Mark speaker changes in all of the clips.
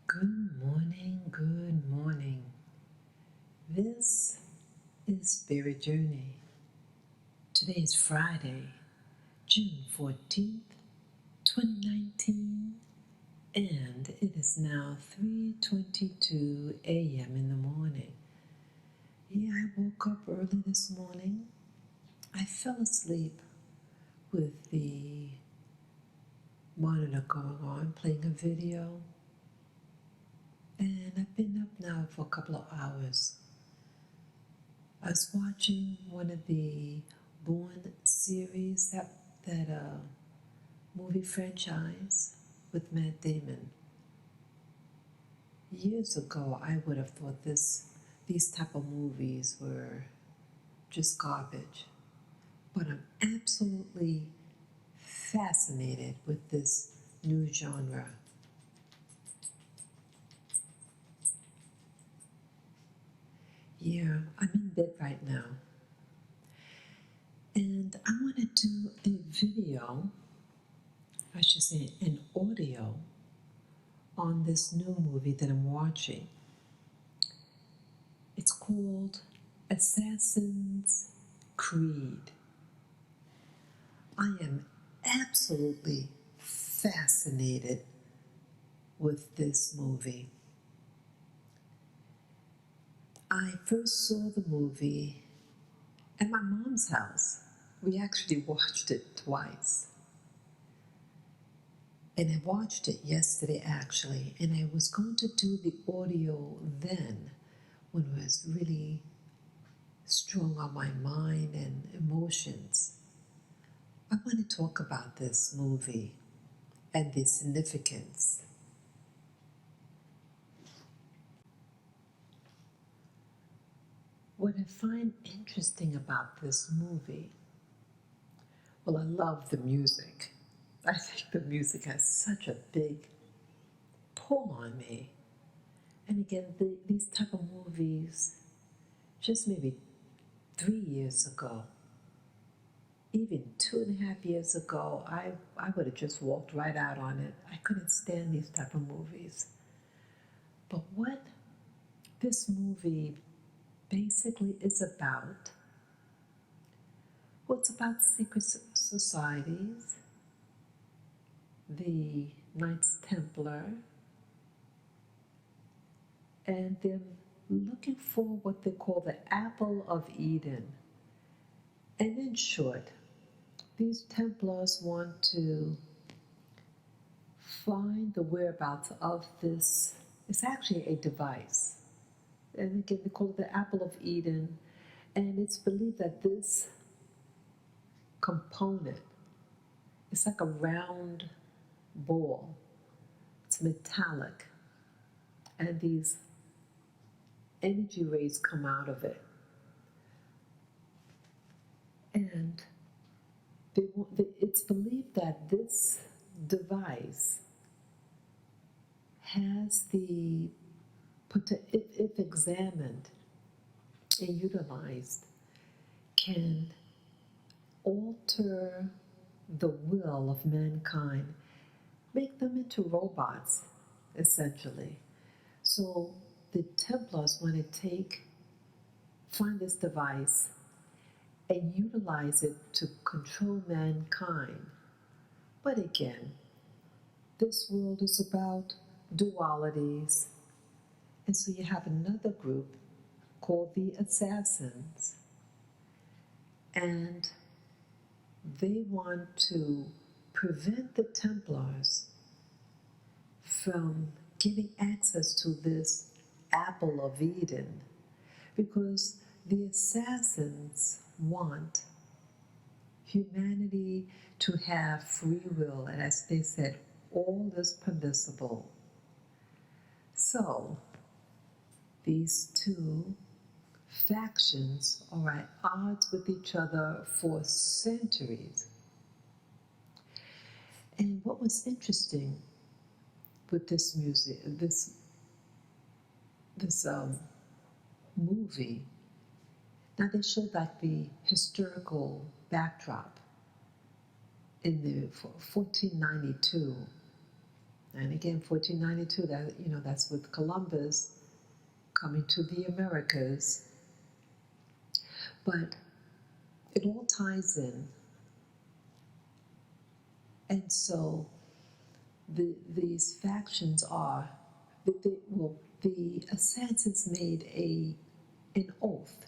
Speaker 1: Good morning, good morning. This is Spirit Journey. Today is Friday, June 14th, 2019, and it is now 3:22 a.m. in the morning. Yeah, I woke up early this morning. I fell asleep with the monitor going on, playing a video, and I've been up now for a couple of hours. I was watching one of the Bourne series, that movie franchise with Matt Damon. Years ago, I would have thought these type of movies were just garbage, but I'm absolutely fascinated with this new genre. Yeah, I'm in bed right now, and I want to do a video, I should say an audio, on this new movie that I'm watching. It's called Assassin's Creed. I am absolutely fascinated with this movie. I first saw the movie at my mom's house. We actually watched it twice. And I watched it yesterday actually, and I was going to do the audio then when it was really strong on my mind and emotions. I want to talk about this movie and the significance. What I find interesting about this movie, well, I love the music. I think the music has such a big pull on me. And again, these type of movies, just maybe 3 years ago, even 2.5 years ago, I would have just walked right out on it. I couldn't stand these type of movies. But what this movie basically is about, well, it's about secret societies, the Knights Templar, and they're looking for what they call the Apple of Eden. And in short, these Templars want to find the whereabouts of this. It's actually a device. And again, they call it the Apple of Eden. And it's believed that this component, it's like a round ball. It's metallic. And these energy rays come out of it. And it's believed that this device has the, if examined and utilized, can alter the will of mankind, make them into robots, essentially. So the Templars want to find this device and utilize it to control mankind. But again, this world is about dualities. And so you have another group called the Assassins. And they want to prevent the Templars from getting access to this Apple of Eden, because the Assassins want humanity to have free will, and as they said, all is permissible. So these two factions are at odds with each other for centuries. And what was interesting with this movie, now they showed like the historical backdrop in the 1492, And again, 1492, that's with Columbus coming to the Americas. But it all ties in. And so these factions are, the assassins made an oath.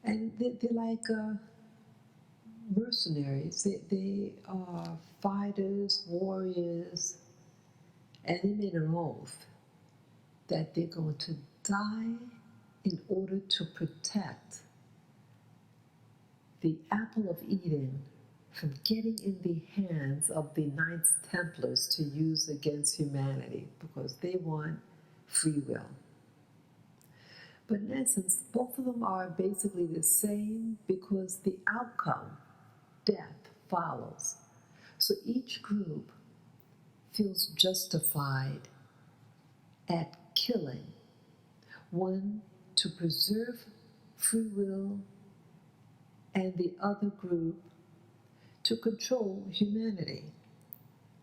Speaker 1: And they're like mercenaries. They are fighters, warriors, and they made an oath that they're going to die in order to protect the apple of Eden from getting in the hands of the Knights Templars to use against humanity, because they want free will. But in essence, both of them are basically the same, because the outcome, death, follows. So each group feels justified at killing, one to preserve free will, and the other group to control humanity.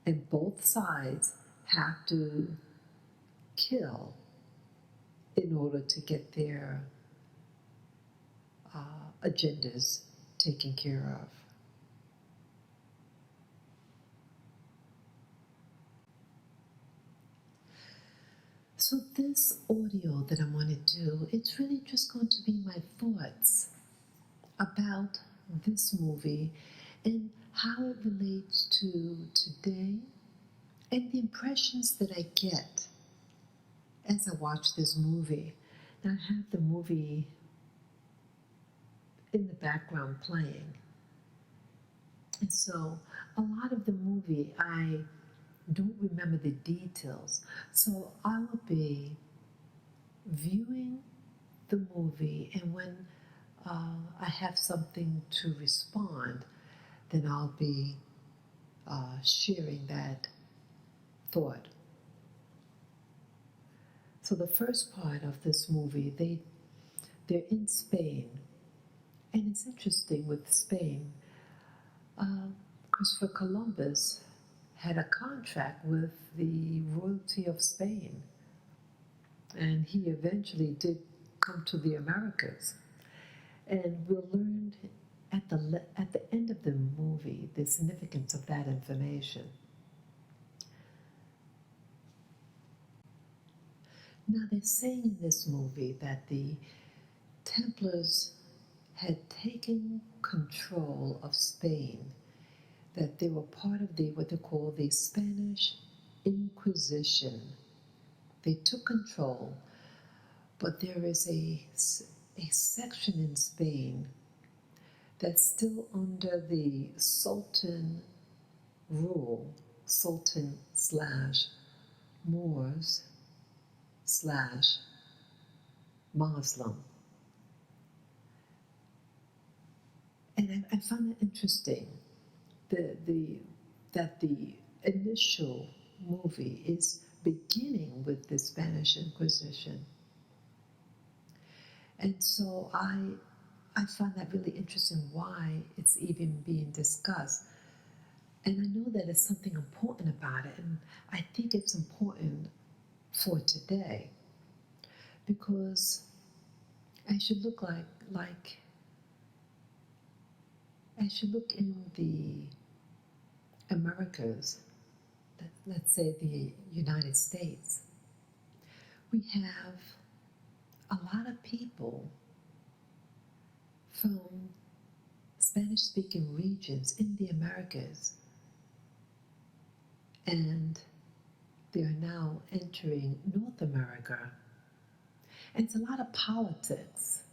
Speaker 1: And both sides have to kill in order to get their agendas taken care of. So this audio that I'm going to do, it's really just going to be my thoughts about this movie and how it relates to today and the impressions that I get as I watch this movie. Now I have the movie in the background playing. And so a lot of the movie, I don't remember the details. So I will be viewing the movie, and when I have something to respond, then I'll be sharing that thought. So the first part of this movie, they're in Spain. And it's interesting with Spain. Christopher Columbus had a contract with the royalty of Spain. And he eventually did come to the Americas. And we'll learn at the end of the movie the significance of that information. Now they're saying in this movie that the Templars had taken control of Spain, that they were part of what they call the Spanish Inquisition. They took control, but there is a section in Spain that's still under the Sultan rule, Sultan / Moors / Muslim. And I found it interesting that the initial movie is beginning with the Spanish Inquisition. And so I find that really interesting, why it's even being discussed. And I know that it's something important about it, and I think it's important for today, because I should look as you look in the Americas, let's say the United States, we have a lot of people from Spanish-speaking regions in the Americas, and they are now entering North America. And it's a lot of politics.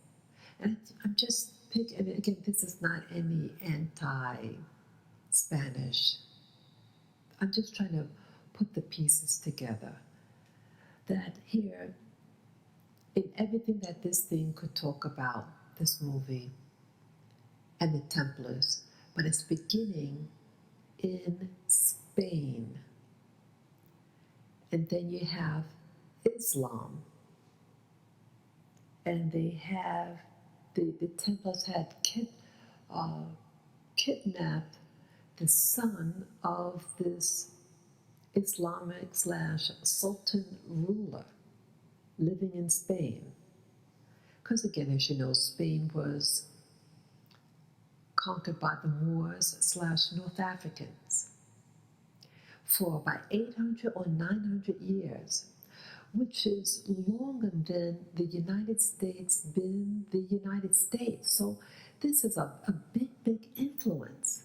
Speaker 1: And I'm just picking, and again, this is not any anti-Spanish. I'm just trying to put the pieces together. That here, in everything that this thing could talk about, this movie, and the Templars, but it's beginning in Spain. And then you have Islam. And they have, the Templars had kidnapped the son of this Islamic / Sultan ruler living in Spain. Because again, as you know, Spain was conquered by the Moors / North Africans for about 800 or 900 years, which is longer than the United States been the United States. So this is a big influence.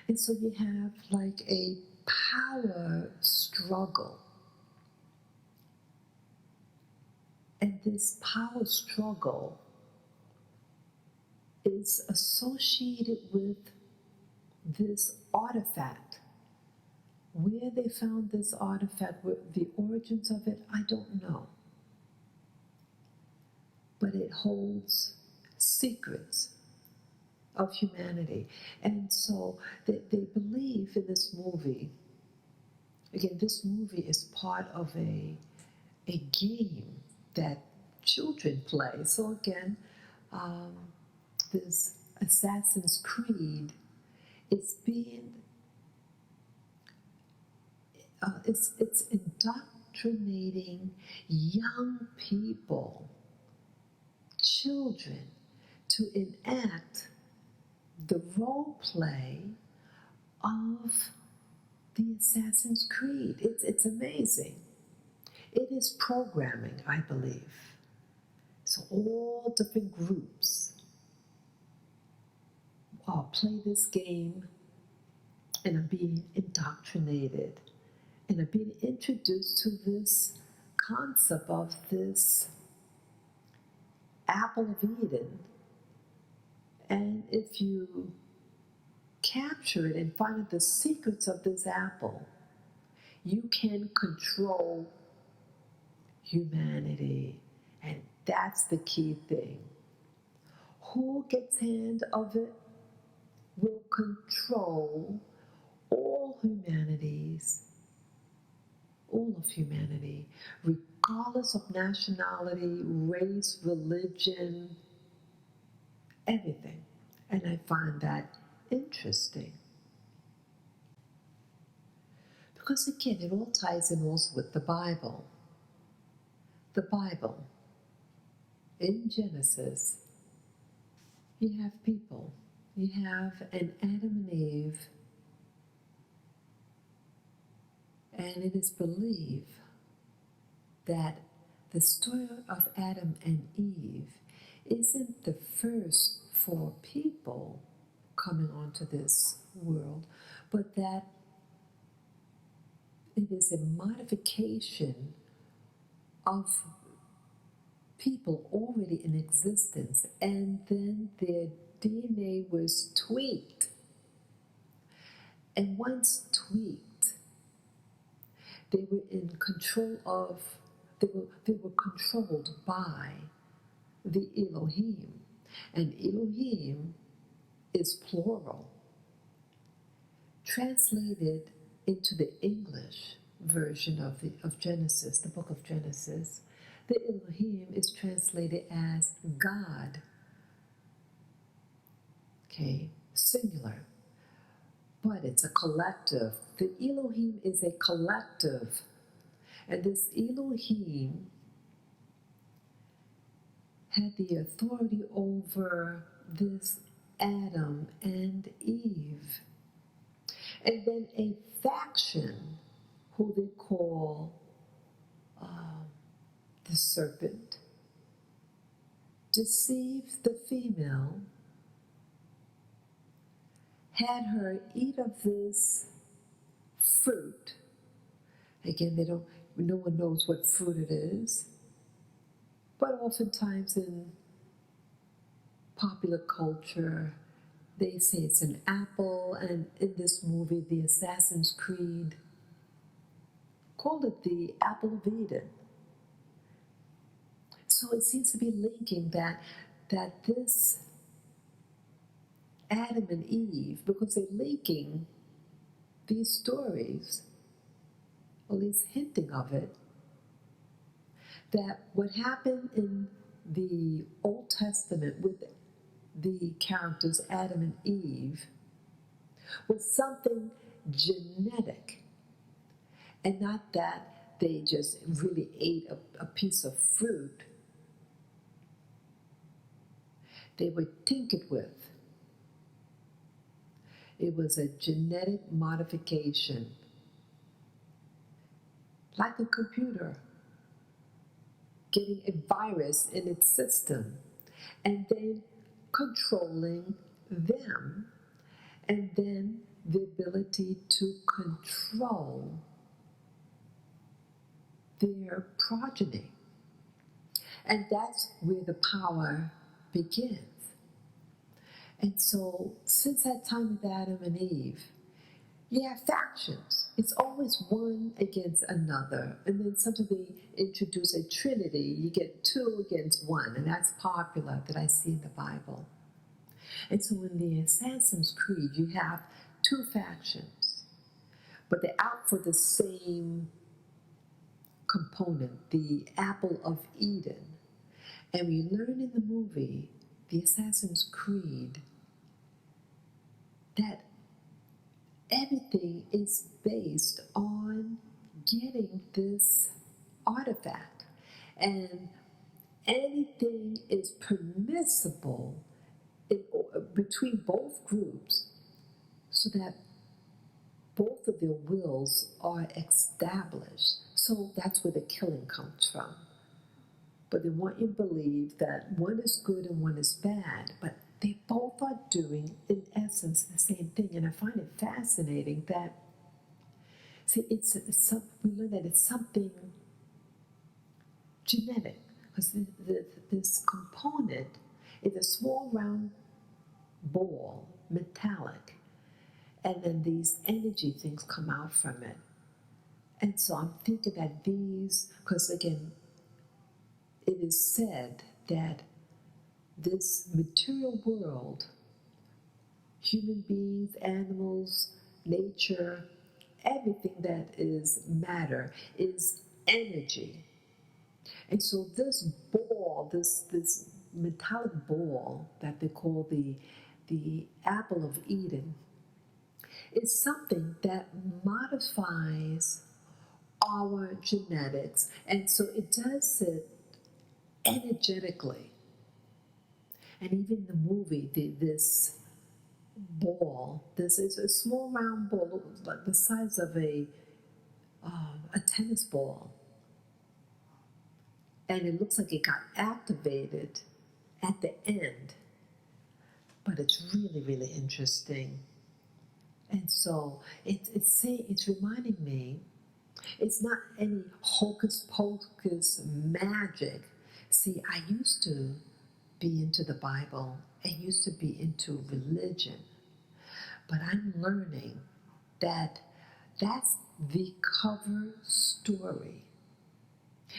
Speaker 1: And so you have like a power struggle. And this power struggle is associated with this artifact. Where they found this artifact, the origins of it, I don't know. But it holds secrets of humanity. And so they believe in this movie. Again, this movie is part of a game that children play. So again, this Assassin's Creed is being, it's indoctrinating young people, children, to enact the role play of the Assassin's Creed. It's amazing. It is programming, I believe. So all different groups play this game and are being indoctrinated and are being introduced to this concept of this apple of Eden. And if you capture it and find out the secrets of this apple, you can control humanity. And that's the key thing. Who gets hand of it will control all of humanity, regardless of nationality, race, religion, everything. And I find that interesting. Because again, it all ties in also with the Bible. The Bible, in Genesis, you have people. You have an Adam and Eve, and it is believed that the story of Adam and Eve isn't the first for people coming onto this world, but that it is a modification of people already in existence, and then their DNA was tweaked. And once tweaked, they were in control of, they were controlled by the Elohim. And Elohim is plural. Translated into the English version of Genesis, the book of Genesis, the Elohim is translated as God. Okay, singular. But it's a collective. The Elohim is a collective. And this Elohim had the authority over this Adam and Eve. And then a faction, who they call the serpent, deceived the female, had her eat of this fruit. Again, no one knows what fruit it is. But oftentimes in popular culture, they say it's an apple, and in this movie, the Assassin's Creed, called it the apple of Eden. So it seems to be linking that this Adam and Eve, because they're linking these stories, or at least hinting of it, that what happened in the Old Testament with the characters Adam and Eve was something genetic And not that they just really ate a piece of fruit. They were tinkered with. It was a genetic modification, like a computer getting a virus in its system and then controlling them, and then the ability to control their progeny. And that's where the power begins. And so, since that time with Adam and Eve, you have factions. It's always one against another. And then sometimes they introduce a trinity. You get two against one. And that's popular that I see in the Bible. And so in the Assassin's Creed, you have two factions. But they're out for the same component, the apple of Eden. And we learn in the movie, the Assassin's Creed, that everything is based on getting this artifact. And anything is permissible between both groups so that both of their wills are established. So that's where the killing comes from. But they want you to believe that one is good and one is bad, but they both are doing, in essence, the same thing. And I find it fascinating that, see, we learn that it's something genetic. Because this component is a small round ball, metallic, and then these energy things come out from it. And so I'm thinking that these, because again, it is said that this material world, human beings, animals, nature, everything that is matter is energy. And so this ball, this metallic ball that they call the apple of Eden, is something that modifies our genetics. And so it does it energetically. And even in the movie, this ball, this is a small round ball, like the size of a tennis ball. And it looks like it got activated at the end. But it's really, really interesting. And so it's reminding me, it's not any hocus pocus magic. See, I used to be into the Bible. I used to be into religion. But I'm learning that that's the cover story.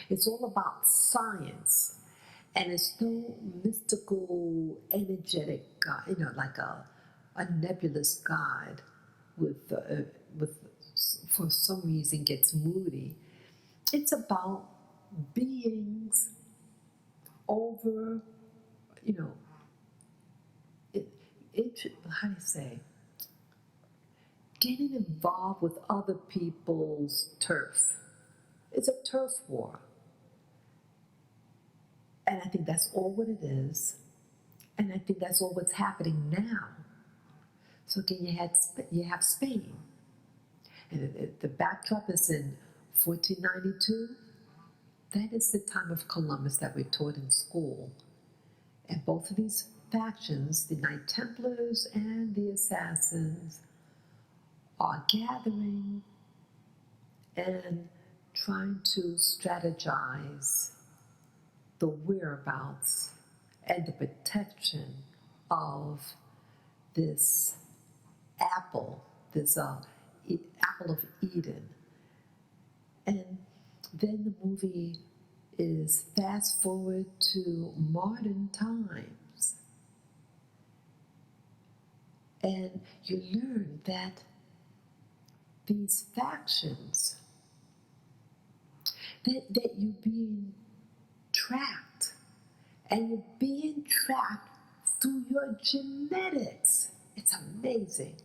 Speaker 1: It's all about science. And it's no mystical, energetic God, like a nebulous God with for some reason gets moody. It's about beings over, how do you say, getting involved with other people's turf. It's a turf war. And I think that's all what it is. And I think that's all what's happening now. So again, you have Spain. And the backdrop is in 1492. That is the time of Columbus that we're taught in school. And both of these factions, the Knight Templars and the Assassins, are gathering and trying to strategize the whereabouts and the protection of this apple, this apple of Eden. And then the movie is fast forward to modern times. And you learn that these factions, that you're being tracked, and you're being tracked through your genetics. It's amazing.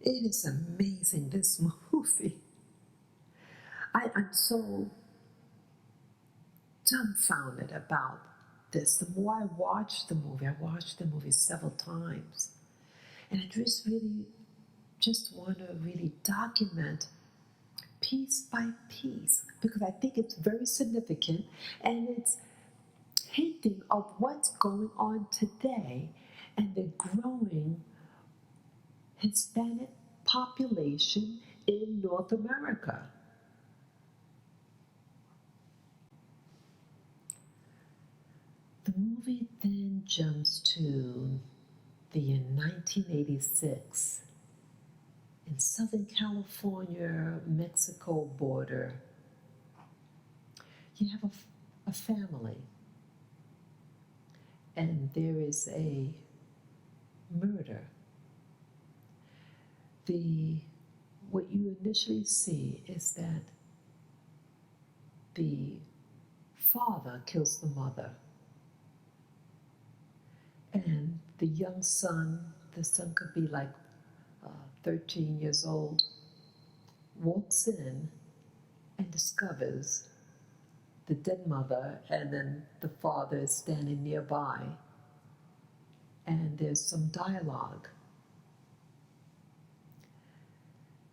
Speaker 1: It is amazing, this movie. I'm so dumbfounded about this. The more I watched the movie, I watched the movie several times, and I just want to really document piece by piece because I think it's very significant and it's hinting of what's going on today and the growing Hispanic population in North America. The movie then jumps to the year 1986 in Southern California, Mexico border. You have a family, and there is a murder. What you initially see is that the father kills the mother, and the young son, the son could be like 13 years old, walks in and discovers the dead mother, and then the father is standing nearby, and there's some dialogue.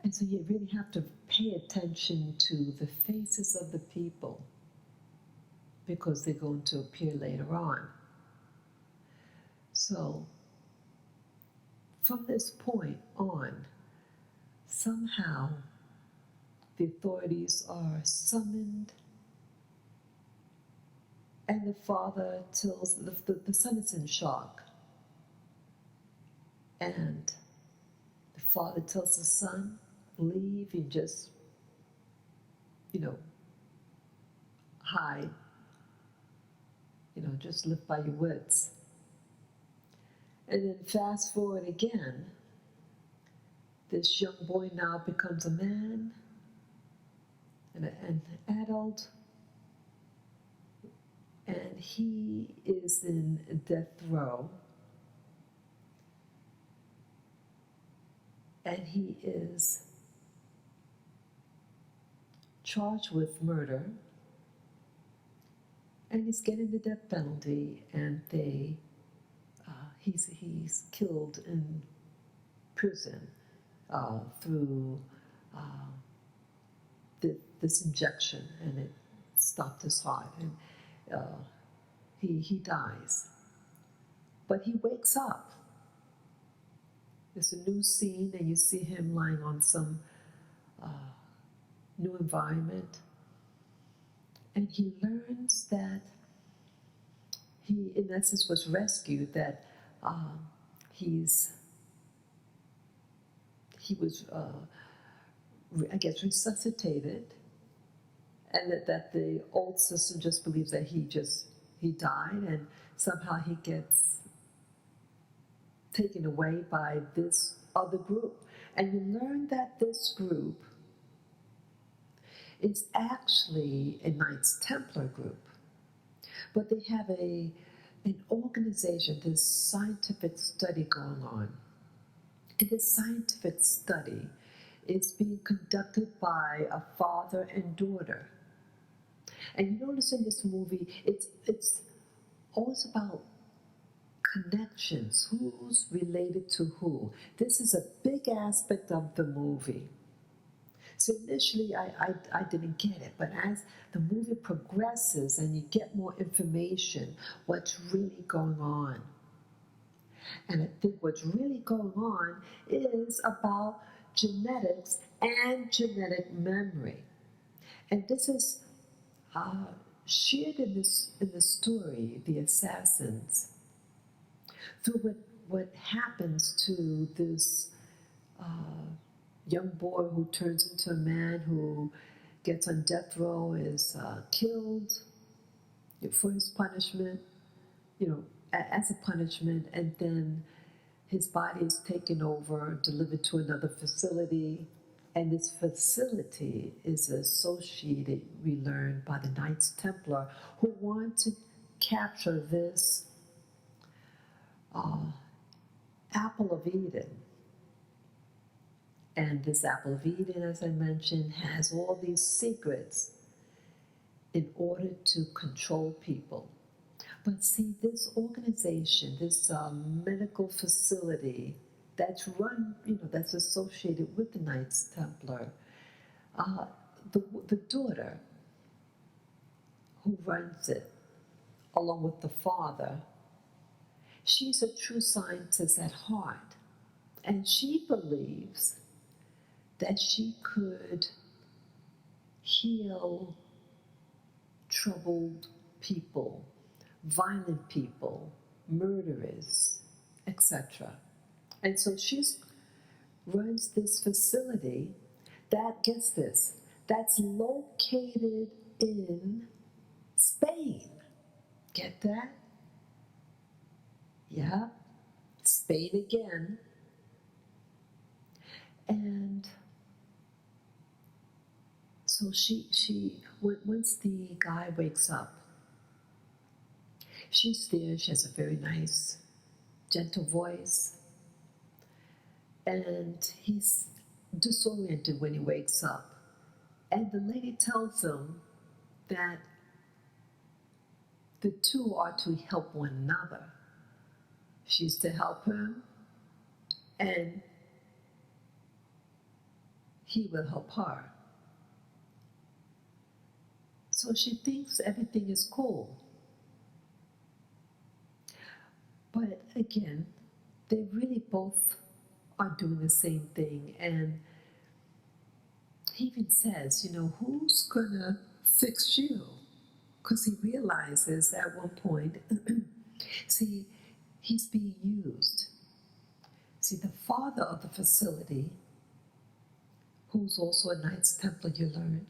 Speaker 1: And so you really have to pay attention to the faces of the people because they're going to appear later on. So from this point on, somehow the authorities are summoned, and the father tells, the son is in shock. And the father tells the son, leave and just, hide, just live by your wits. And then fast forward again, this young boy now becomes a man and an adult, and he is in death row, and he is charged with murder, and he's getting the death penalty, and he's killed in prison through this injection, and it stopped his heart, and he dies. But he wakes up. It's a new scene, and you see him lying on some new environment, and he learns that he, in essence, was rescued, that he was, I guess, resuscitated, and that the old system just believes that he died, and somehow he gets taken away by this other group. And you learn that this group is actually a Knights Templar group, but they have an organization, this scientific study going on. And this scientific study is being conducted by a father and daughter. And you notice in this movie, it's always about connections, who's related to who. This is a big aspect of the movie. So initially, I didn't get it, but as the movie progresses and you get more information, what's really going on. And I think what's really going on is about genetics and genetic memory. And this is shared in the story, The Assassins, through what happens to this young boy who turns into a man, who gets on death row, is killed for his punishment, as a punishment, and then his body is taken over, delivered to another facility, and this facility is associated, we learn, by the Knights Templar, who want to capture this apple of Eden And this apple of Eden, as I mentioned, has all these secrets in order to control people. But see, this organization, this medical facility that's run, that's associated with the Knights Templar, the daughter who runs it, along with the father, she's a true scientist at heart. And she believes that she could heal troubled people, violent people, murderers, etc. And so she runs this facility that, guess this, that's located in Spain. Get that? Yeah, Spain again. And so once the guy wakes up, she's there, she has a very nice, gentle voice, and he's disoriented when he wakes up. And the lady tells him that the two are to help one another. She's to help him, and he will help her. So she thinks everything is cool. But again, they really both are doing the same thing. And he even says, who's gonna fix you? Because he realizes at one point, see, he's being used. See, the father of the facility, who's also a Knights Templar, you learn,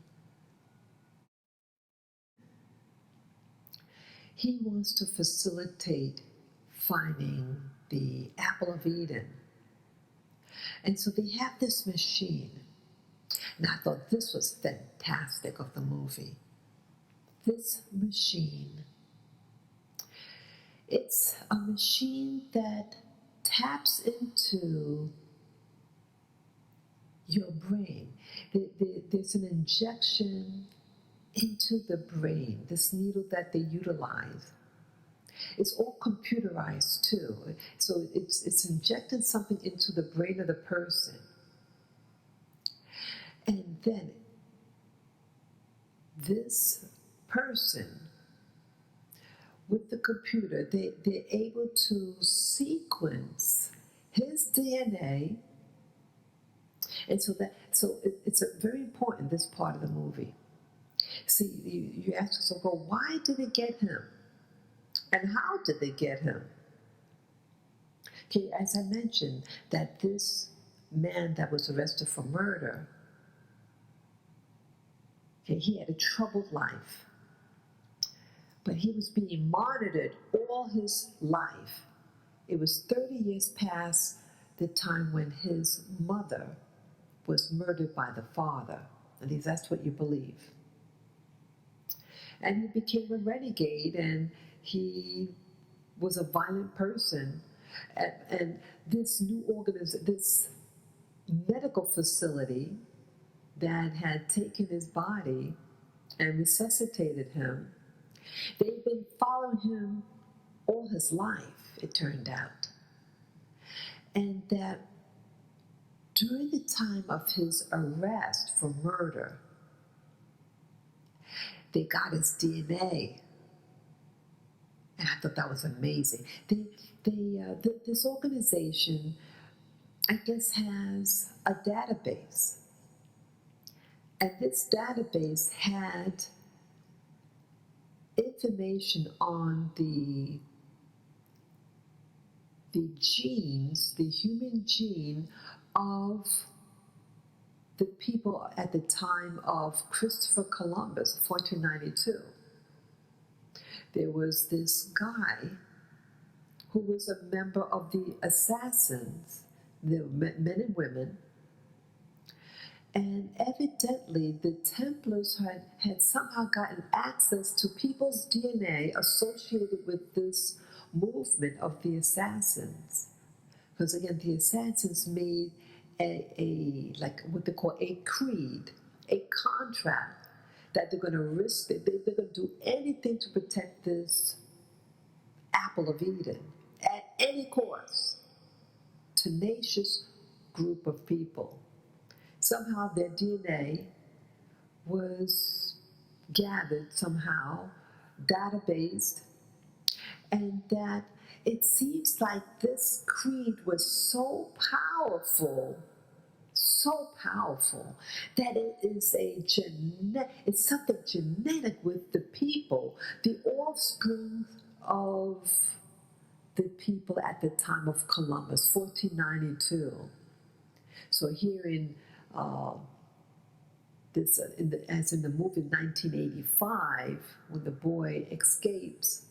Speaker 1: he wants to facilitate finding the apple of Eden. And so they have this machine. And I thought this was fantastic of the movie. This machine, it's a machine that taps into your brain. There's an injection into the brain, this needle that they utilize. It's all computerized too. So it's injecting something into the brain of the person. And then this person, with the computer, they're able to sequence his DNA. And so it's a very important, this part of the movie. See, you ask yourself, well, why did they get him? And how did they get him? Okay, as I mentioned, that this man that was arrested for murder, okay, he had a troubled life. But he was being monitored all his life. It was 30 years past the time when his mother was murdered by the father. At least that's what you believe. And he became a renegade, and he was a violent person. And this new this medical facility that had taken his body and resuscitated him, they've been following him all his life, it turned out. And that during the time of his arrest for murder, they got his DNA. And I thought that was amazing. This organization, I guess, has a database. And this database had information on the genes, the human gene of the people at the time of Christopher Columbus, 1492. There was this guy who was a member of the assassins, the men and women, and evidently the Templars had somehow gotten access to people's DNA associated with this movement of the assassins. Because again, the assassins made a like what they call a creed, a contract that they're going to risk it. They're going to do anything to protect this apple of Eden at any cost. Tenacious group of people. Somehow their DNA was gathered somehow, databased, and that it seems like this creed was so powerful that it is it's something genetic with the people, the offspring of the people at the time of Columbus, 1492. So here in as in the movie 1985, when the boy escapes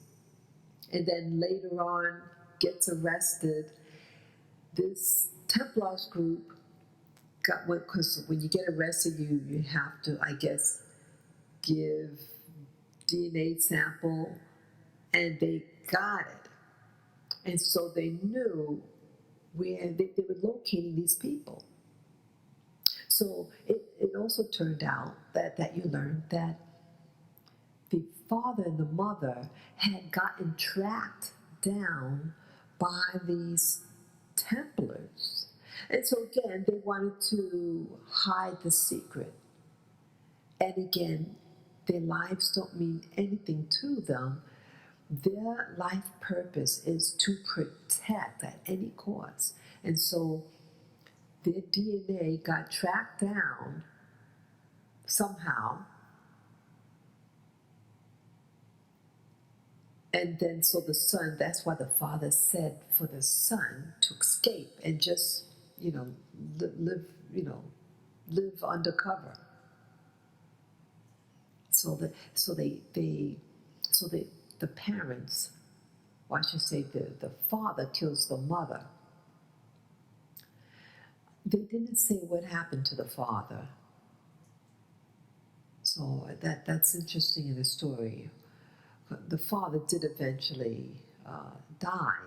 Speaker 1: and then later on gets arrested, this Templars group got, because when you get arrested, you have to, I guess, give DNA sample, and they got it. And so they knew where they were locating these people. So it also turned out that you learned that the father and the mother had gotten tracked down by these Templars. And so again, they wanted to hide the secret. And again, their lives don't mean anything to them. Their life purpose is to protect at any cost. And so their DNA got tracked down somehow. And then so the son, that's why the father said for the son to escape and just, live, live undercover. So the parents, or I should say the father kills the mother. They didn't say what happened to the father. So that's interesting in the story. The father did eventually die.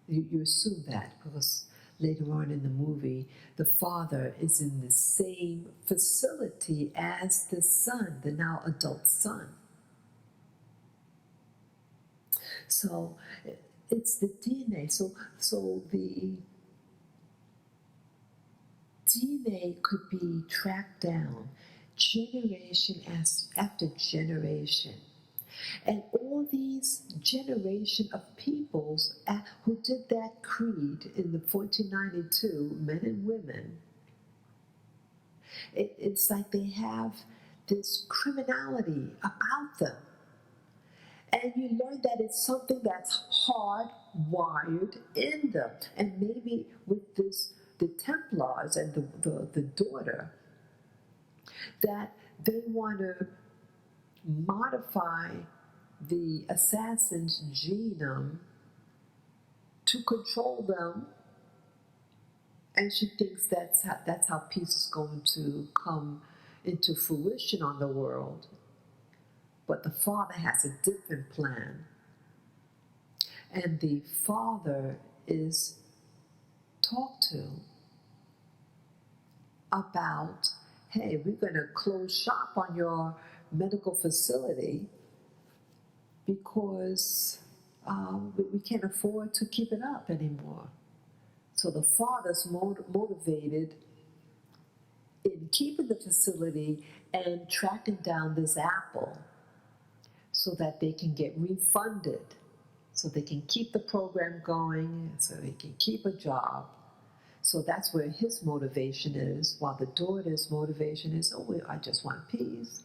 Speaker 1: You assume that because later on in the movie, the father is in the same facility as the son, the now adult son. So it's the DNA. So the DNA could be tracked down generation after generation. And all these generation of peoples who did that creed in the 1492, men and women, it's like they have this criminality about them. And you learn that it's something that's hardwired in them. And maybe with the Templars and the daughter, that they want to modify the assassin's genome to control them, and she thinks that's how peace is going to come into fruition on the world. But the father has a different plan, and the father is talked to about, hey, we're going to close shop on your medical facility because we can't afford to keep it up anymore. So the father's motivated in keeping the facility and tracking down this apple so that they can get refunded, so they can keep the program going, so they can keep a job. So that's where his motivation is, while the daughter's motivation is, I just want peace.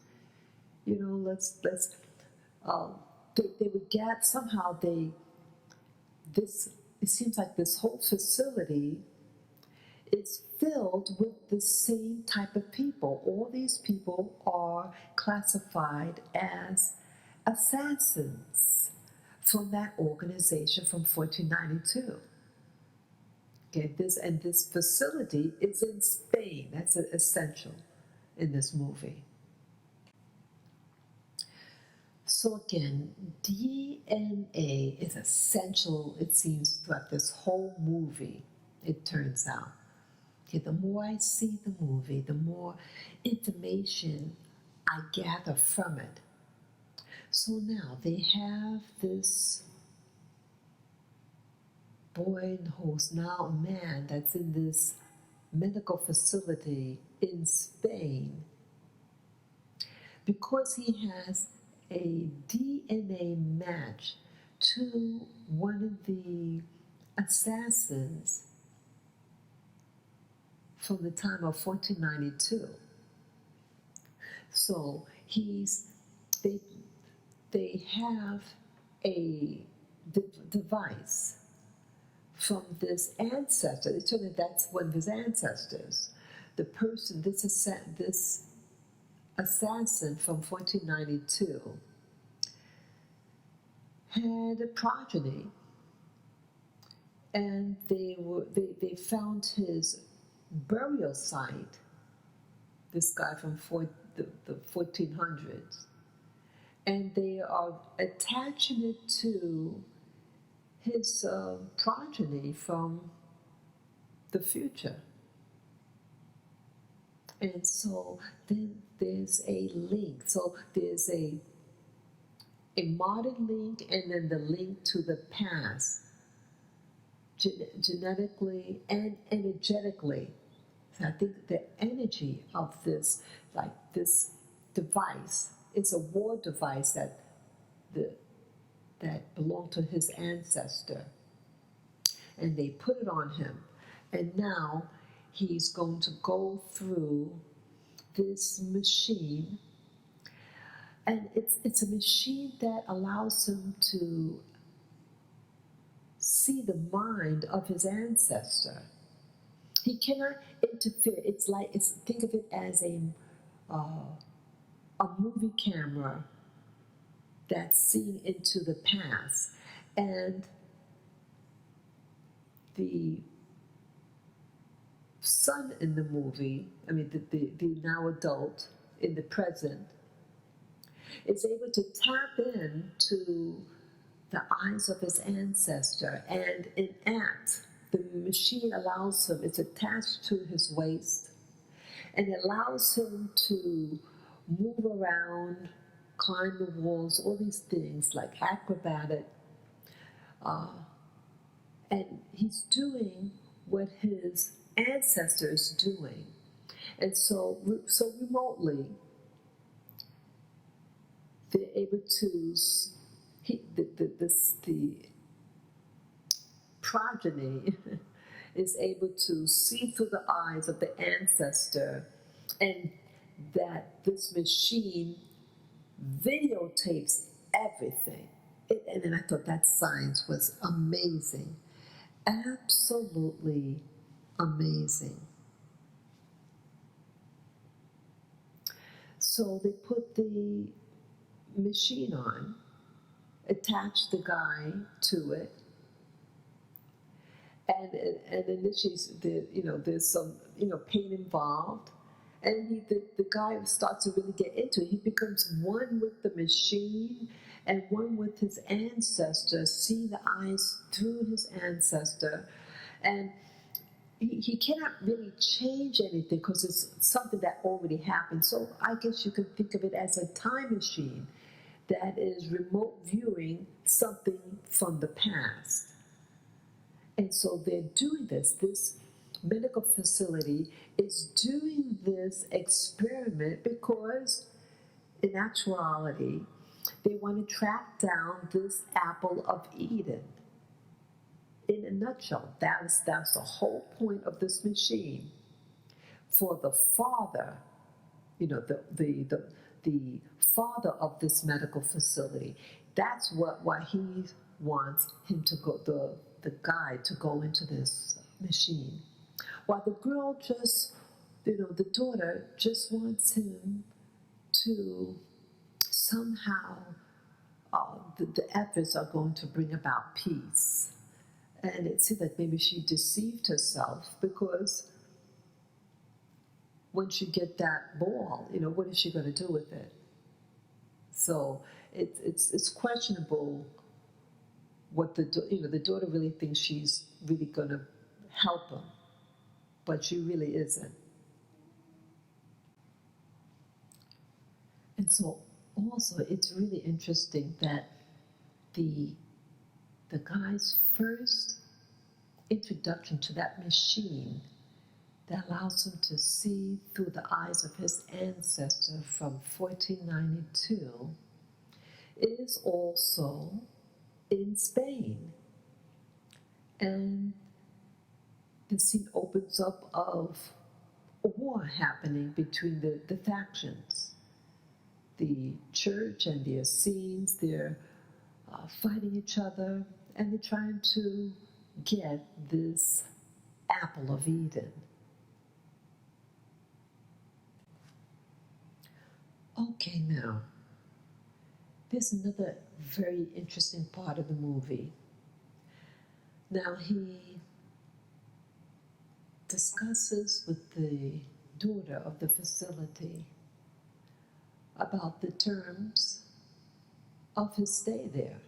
Speaker 1: Let's they would get, somehow it seems like this whole facility is filled with the same type of people. All these people are classified as assassins from that organization from 1492. Okay, this facility is in Spain. That's essential in this movie. So again, DNA is essential, it seems, throughout this whole movie. it turns out. Okay, the more I see the movie, the more information I gather from it. So now they have this boy who's now a man that's in this medical facility in Spain because he has a DNA match to one of the assassins from the time of 1492. So they they have a device from this ancestor. They told me that's one of his ancestors. The person, this assassin from 1492, had a progeny, and they found his burial site. This guy from the 1400s, and they are attaching it to his progeny from the future. And so then there's a link. So there's a modern link and then the link to the past, genetically and energetically. So I think the energy of this, like this device, it's a war device that belonged to his ancestor. And they put it on him. And now he's going to go through this machine. And it's a machine that allows him to see the mind of his ancestor. He cannot interfere. Think of it as a movie camera that's seeing into the past. And the son in the movie, I mean the now adult in the present, is able to tap into the eyes of his ancestor and enact. The machine allows him, it's attached to his waist, and it allows him to move around, climb the walls, all these things like acrobatic. And he's doing what his ancestor is doing. And so remotely, they're able to, the progeny is able to see through the eyes of the ancestor, and that this machine videotapes everything. And then I thought that science was amazing. Absolutely amazing. So they put the machine on, attached the guy to it, and initially there's some pain involved, and the guy starts to really get into it. He becomes one with the machine and one with his ancestor, see the eyes through his ancestor, and he cannot really change anything because it's something that already happened. So I guess you can think of it as a time machine that is remote viewing something from the past. And so they're doing this medical facility is doing this experiment because in actuality, they want to track down this apple of Eden. In a nutshell, that's the whole point of this machine. For the father, the father of this medical facility, that's why he wants him to go, the guy to go into this machine. While the girl just, the daughter just wants him to somehow, the efforts are going to bring about peace. And it seemed like maybe she deceived herself because once she get that ball, what is she going to do with it? So it's questionable what the daughter really thinks she's really going to help him, but she really isn't. And so also it's really interesting that the the guy's first introduction to that machine that allows him to see through the eyes of his ancestor from 1492 is also in Spain. And the scene opens up of a war happening between the factions. The church and the Essenes, they're fighting each other, and they're trying to get this apple of Eden. Okay, now, there's another very interesting part of the movie. Now, he discusses with the daughter of the facility about the terms of his stay there.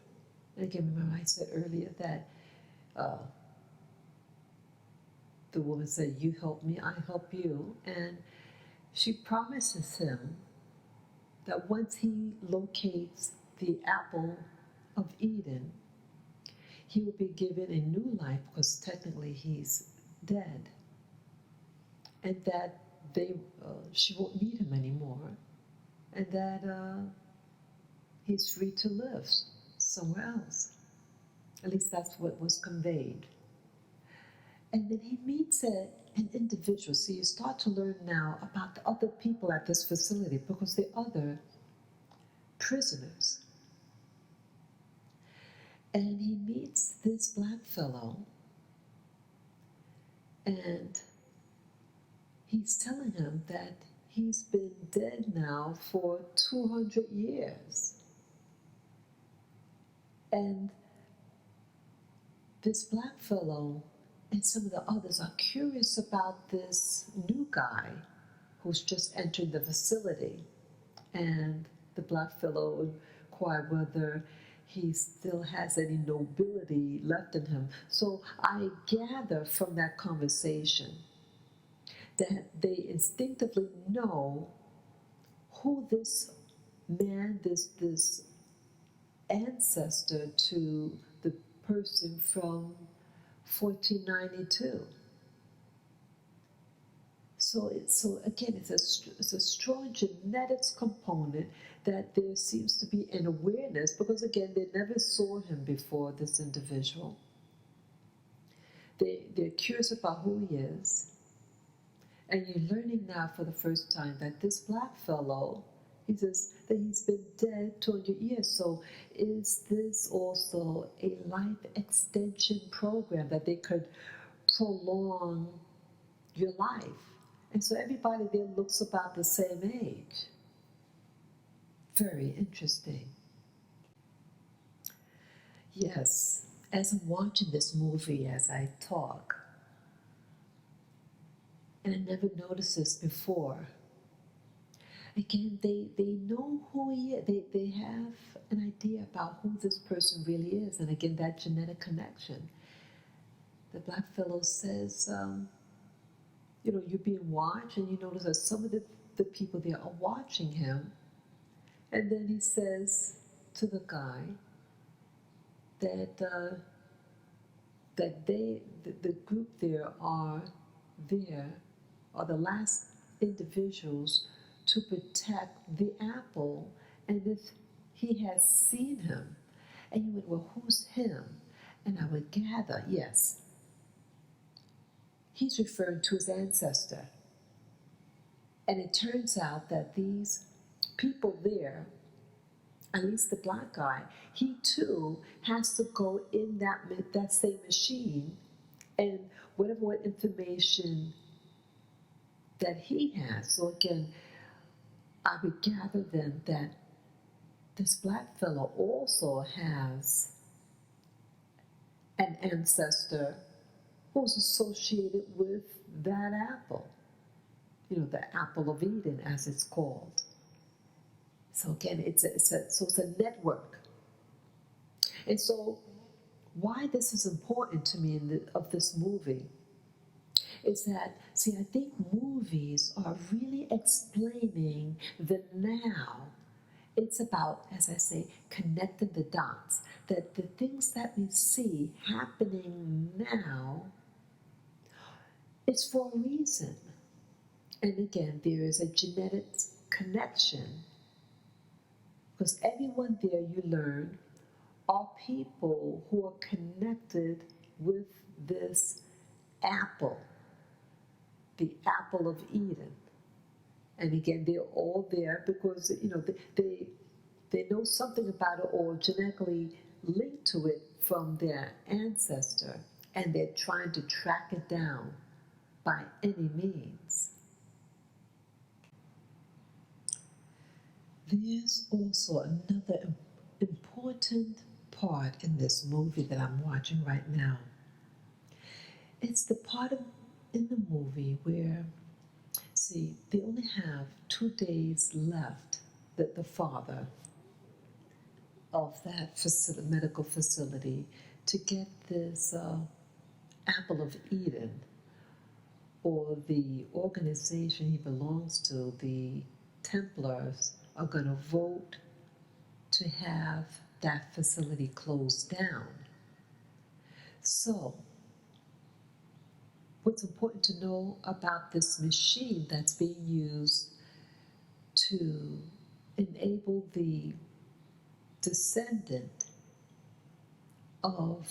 Speaker 1: And again, remember I said earlier that the woman said, "You help me, I help you." And she promises him that once he locates the apple of Eden, he will be given a new life because technically he's dead. And that she won't need him anymore. And that he's free to live somewhere else. At least that's what was conveyed. And then he meets an individual. So you start to learn now about the other people at this facility because they're other prisoners. And he meets this black fellow, and he's telling him that he's been dead now for 200 years. And this black fellow and some of the others are curious about this new guy who's just entered the facility. And the black fellow inquired whether he still has any nobility left in him. So I gather from that conversation that they instinctively know who this man, this ancestor to the person from 1492. So again, it's a strong genetics component that there seems to be an awareness, because again, they never saw him before, this individual. They're curious about who he is. And you're learning now for the first time that this black fellow, he says that he's been dead 200 years. So is this also a life extension program that they could prolong your life? And so everybody there looks about the same age. Very interesting. Yes, as I'm watching this movie as I talk, and I never noticed this before, again, they know who he is. They have an idea about who this person really is. And again, that genetic connection. The black fellow says, you're being watched, and you notice that some of the people there are watching him. And then he says to the guy that the group there are the last individuals to protect the apple, and if he has seen him. And you went, well, who's him? And I would gather, yes, he's referring to his ancestor. And it turns out that these people there, at least the black guy, he too has to go in that same machine, and whatever information that he has. So again, I would gather then that this black fellow also has an ancestor who's associated with that apple. The apple of Eden, as it's called. So again, it's a network. And so, why this is important to me of this movie is that, see, I think movies are really explaining the now. It's about, as I say, connecting the dots, that the things that we see happening now is for a reason. And again, there is a genetic connection because everyone there you learn are people who are connected with this apple, the apple of Eden. And again, they're all there because they know something about it or genetically linked to it from their ancestor, and they're trying to track it down by any means. There's also another important part in this movie that I'm watching right now. It's the part in the movie where, see, they only have 2 days left, that the father of that medical facility, to get this apple of Eden, or the organization he belongs to, the Templars, are going to vote to have that facility closed down. So, what's important to know about this machine that's being used to enable the descendant of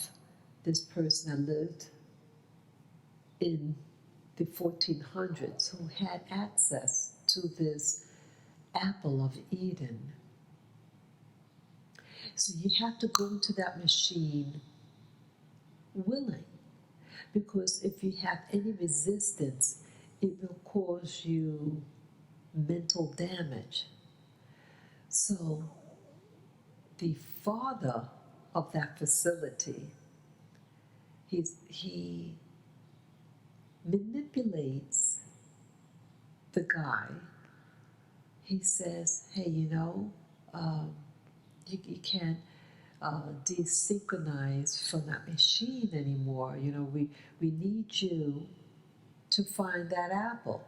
Speaker 1: this person that lived in the 1400s, who had access to this apple of Eden. So you have to go into that machine willing, because if you have any resistance, it will cause you mental damage. So the father of that facility, he manipulates the guy. He says, hey, you can't desynchronize from that machine anymore. We need you to find that apple.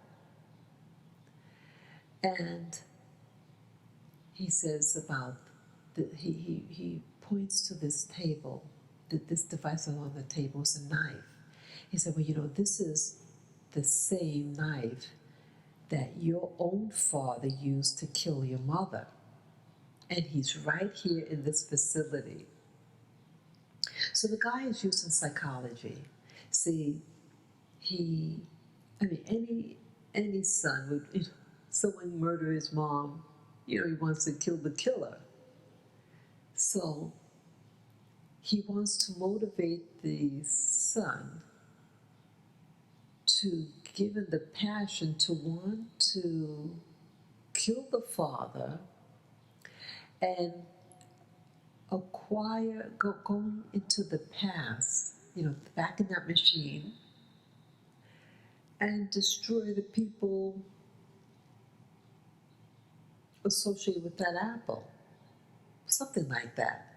Speaker 1: And he says about, he points to this table, that this device on the table is a knife. He said, well, this is the same knife that your own father used to kill your mother. And he's right here in this facility. So the guy is using psychology. See, any son would, someone murder his mom, he wants to kill the killer. So he wants to motivate the son to give him the passion to want to kill the father and going into the past, back in that machine, and destroy the people associated with that apple. Something like that.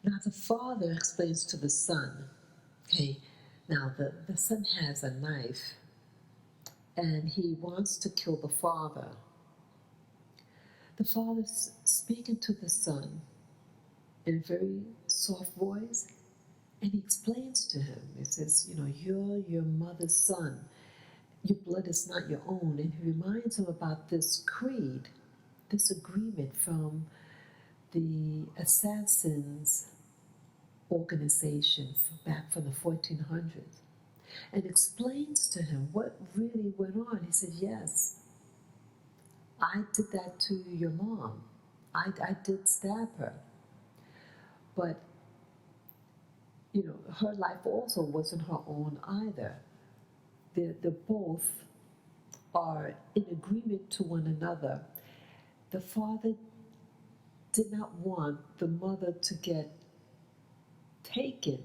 Speaker 1: Now the father explains to the son, okay, now the son has a knife and he wants to kill the father. The father's speaking to the son in a very soft voice, and he explains to him, he says, you're your mother's son. Your blood is not your own. And he reminds him about this creed, this agreement from the assassins organization back from the 1400s, and explains to him what really went on. He said, yes, I did that to your mom. I did stab her. But, her life also wasn't her own either. They both are in agreement to one another. The father did not want the mother to get taken.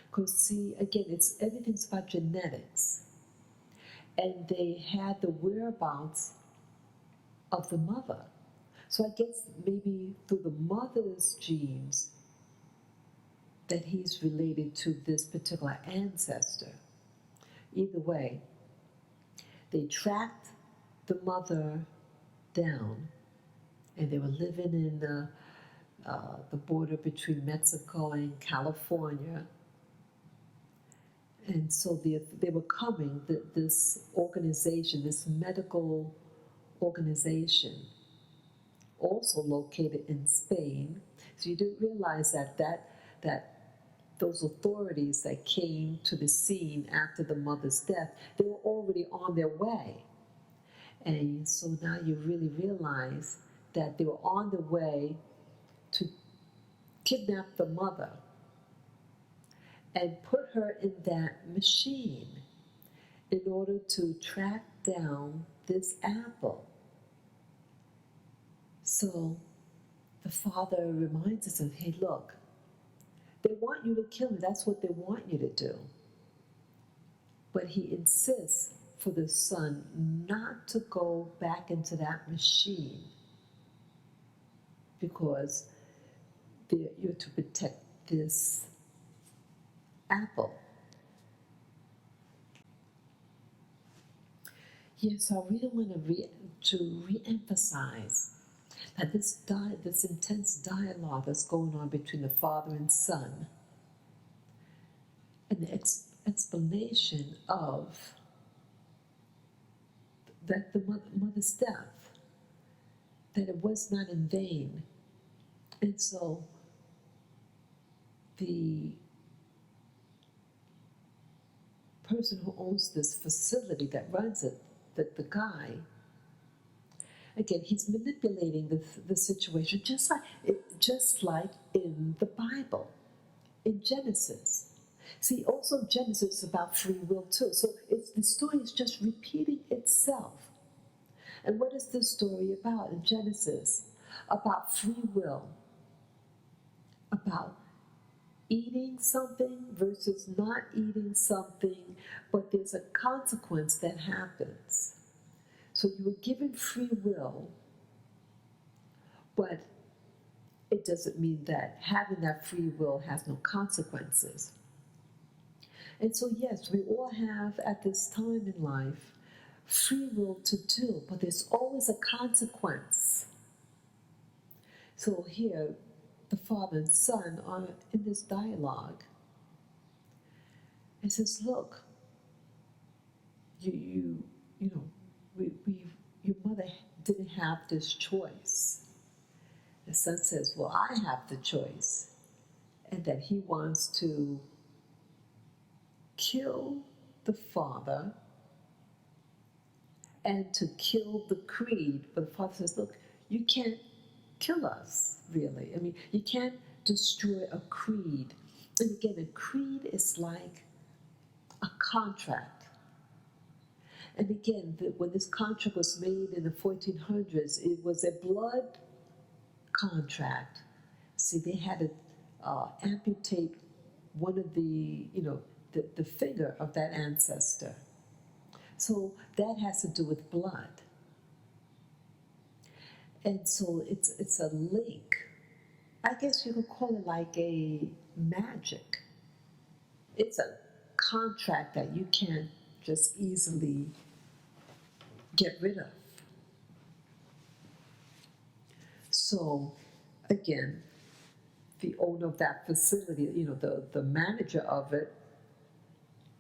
Speaker 1: Because, see, again, everything's about genetics. And they had the whereabouts of the mother. So I guess maybe through the mother's genes, that he's related to this particular ancestor. Either way, they tracked the mother down, and they were living in the border between Mexico and California. And so they were coming, this organization, this medical organization, also located in Spain. So you didn't realize that those authorities that came to the scene after the mother's death, they were already on their way. And so now you really realize that they were on their way to kidnap the mother and put her in that machine in order to track down this apple. So the father reminds us of, hey, look, they want you to kill me. That's what they want you to do. But he insists for the son not to go back into that machine because you're to protect this apple. Yes, I really want to re-emphasize that this intense dialogue that's going on between the father and son, and the explanation of that the mother's death, that it was not in vain. And so the person who owns this facility that runs it, the guy, again, he's manipulating the situation just like in the Bible, in Genesis. See, also Genesis is about free will too. So the story is just repeating itself. And what is this story about in Genesis? About free will, about eating something versus not eating something, but there's a consequence that happens. So you were given free will, but it doesn't mean that having that free will has no consequences. And so yes, we all have at this time in life free will to do, but there's always a consequence. So here, the father and son are in this dialogue. It says, look, you know, your mother didn't have this choice. The son says, well, I have the choice. And that he wants to kill the father and to kill the creed. But the father says, look, you can't kill us, really. I mean, you can't destroy a creed. And again, a creed is like a contract. And again, when this contract was made in the 1400s, it was a blood contract. See, they had to amputate one of the finger of that ancestor. So that has to do with blood. And so it's a link. I guess you could call it like a magic. It's a contract that you can't just easily get rid of. So again, the owner of that facility, the manager of it,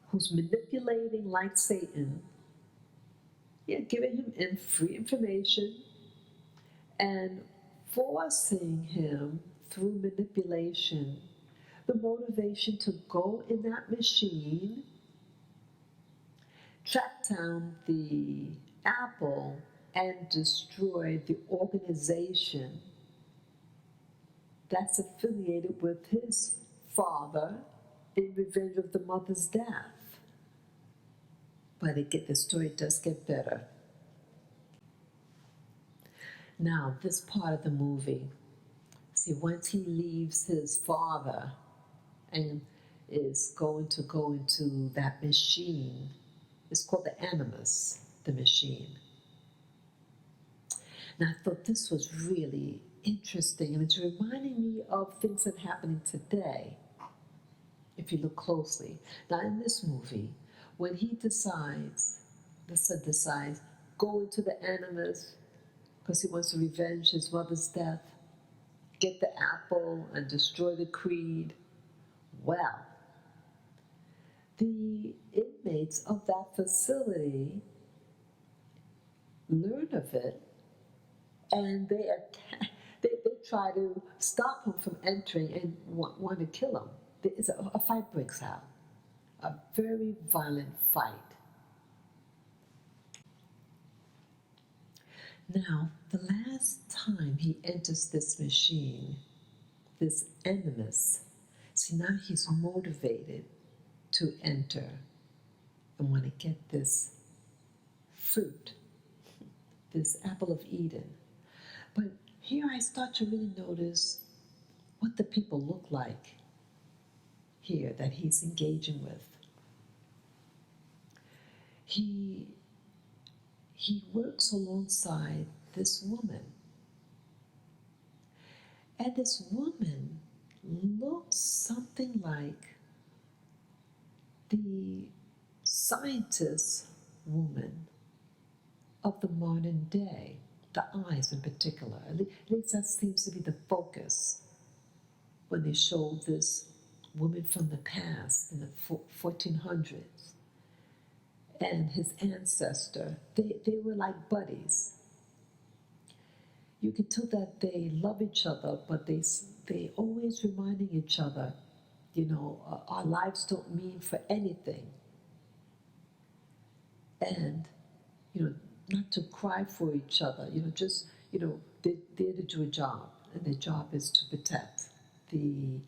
Speaker 1: who's manipulating like Satan, giving him free information and forcing him through manipulation the motivation to go in that machine, track down the apple, and destroy the organization that's affiliated with his father in revenge of the mother's death. But the story does get better. Now, this part of the movie, see, once he leaves his father and is going to go into that machine, it's called the animus, the machine. Now, I thought this was really interesting, and it's reminding me of things that are happening today. if you look closely. Now, in this movie, when he decides, the son decides, go into the Animus because he wants to revenge his mother's death, get the apple and destroy the creed. Well, the inmates of that facility learn of it, and they try to stop him from entering and want to kill him. A fight breaks out, a very violent fight. Now, the last time he enters this machine, this animus, see, now he's motivated to enter and want to get this fruit, this apple of Eden. But here I start to really notice what the people look like here that he's engaging with. He works alongside this woman. And this woman looks something like the scientist woman of the modern day, the eyes in particular. At least that seems to be the focus when they show this woman from the past in the 1400s and his ancestor. They were like buddies. You can tell that they love each other, but they always reminding each other, our lives don't mean for anything. And, not to cry for each other, they're there to do a job, and their job is to protect the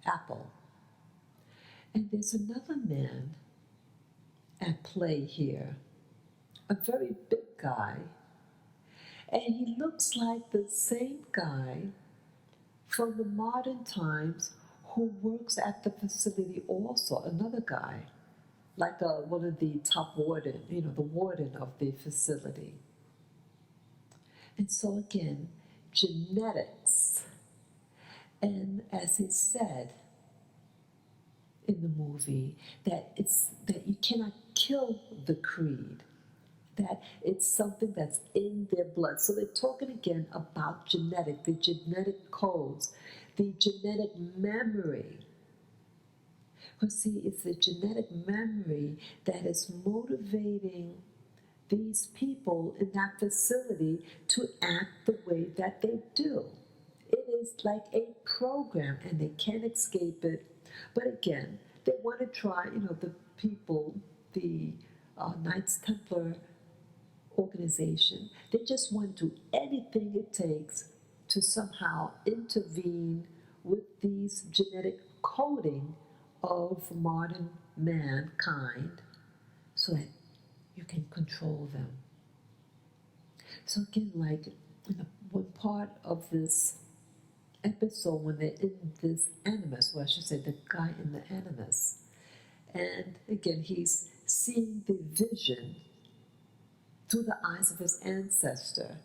Speaker 1: apple. And there's another man at play here, a very big guy, and he looks like the same guy from the modern times who works at the facility also, another guy, like one of the top warden, the warden of the facility. And so again, genetics. And as he said in the movie, that you cannot kill the creed, that it's something that's in their blood. So they're talking again about the genetic codes, the genetic memory. Because see, it's the genetic memory that is motivating these people in that facility to act the way that they do. It is like a program and they can't escape it. But again, they want to try, the people, the Knights Templar organization, they just want to do anything it takes to somehow intervene with these genetic coding of modern mankind so that you can control them. So again, like one part of this episode when they're in this animus, or I should say the guy in the animus, and again he's seeing the vision through the eyes of his ancestor,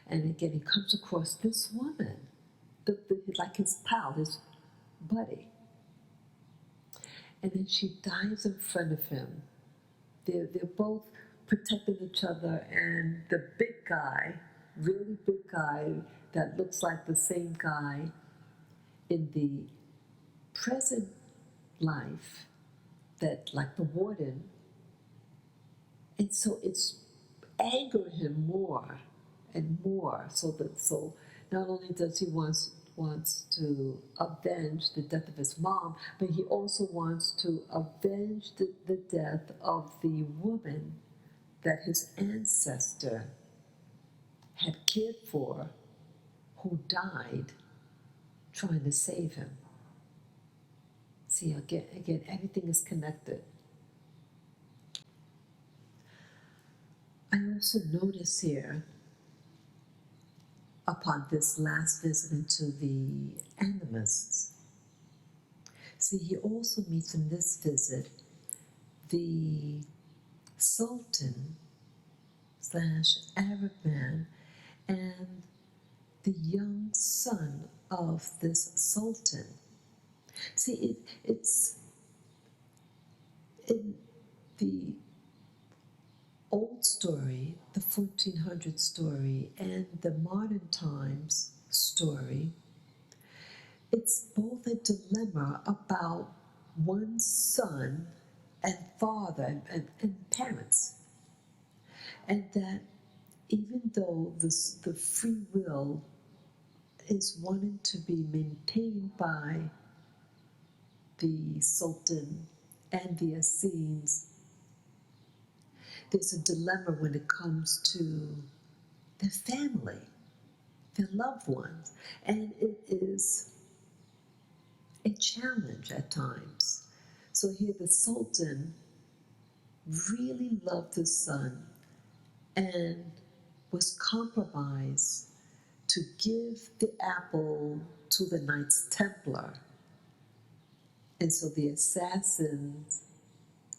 Speaker 1: and again he comes across this woman, like his pal, his buddy, and then she dies in front of him. They're both protecting each other, and the big guy, really big guy, that looks like the same guy in the present life, that like the warden, and so it's angered him more and more. So not only does he wants to avenge the death of his mom, but he also wants to avenge the death of the woman that his ancestor had cared for, who died trying to save him. See, again, everything is connected. I also notice here, upon this last visit into the animists, see, he also meets in this visit the Sultan / Arab man and the young son of this Sultan. See, it's in the old story, the 1400 story, and the modern times story. It's both a dilemma about one's son and father and parents, and that even though the free will is wanting to be maintained by the Sultan and the Essenes, there's a dilemma when it comes to their family, their loved ones, and it is a challenge at times. So here the Sultan really loved his son and was compromised to give the apple to the Knights Templar. And so the Assassin's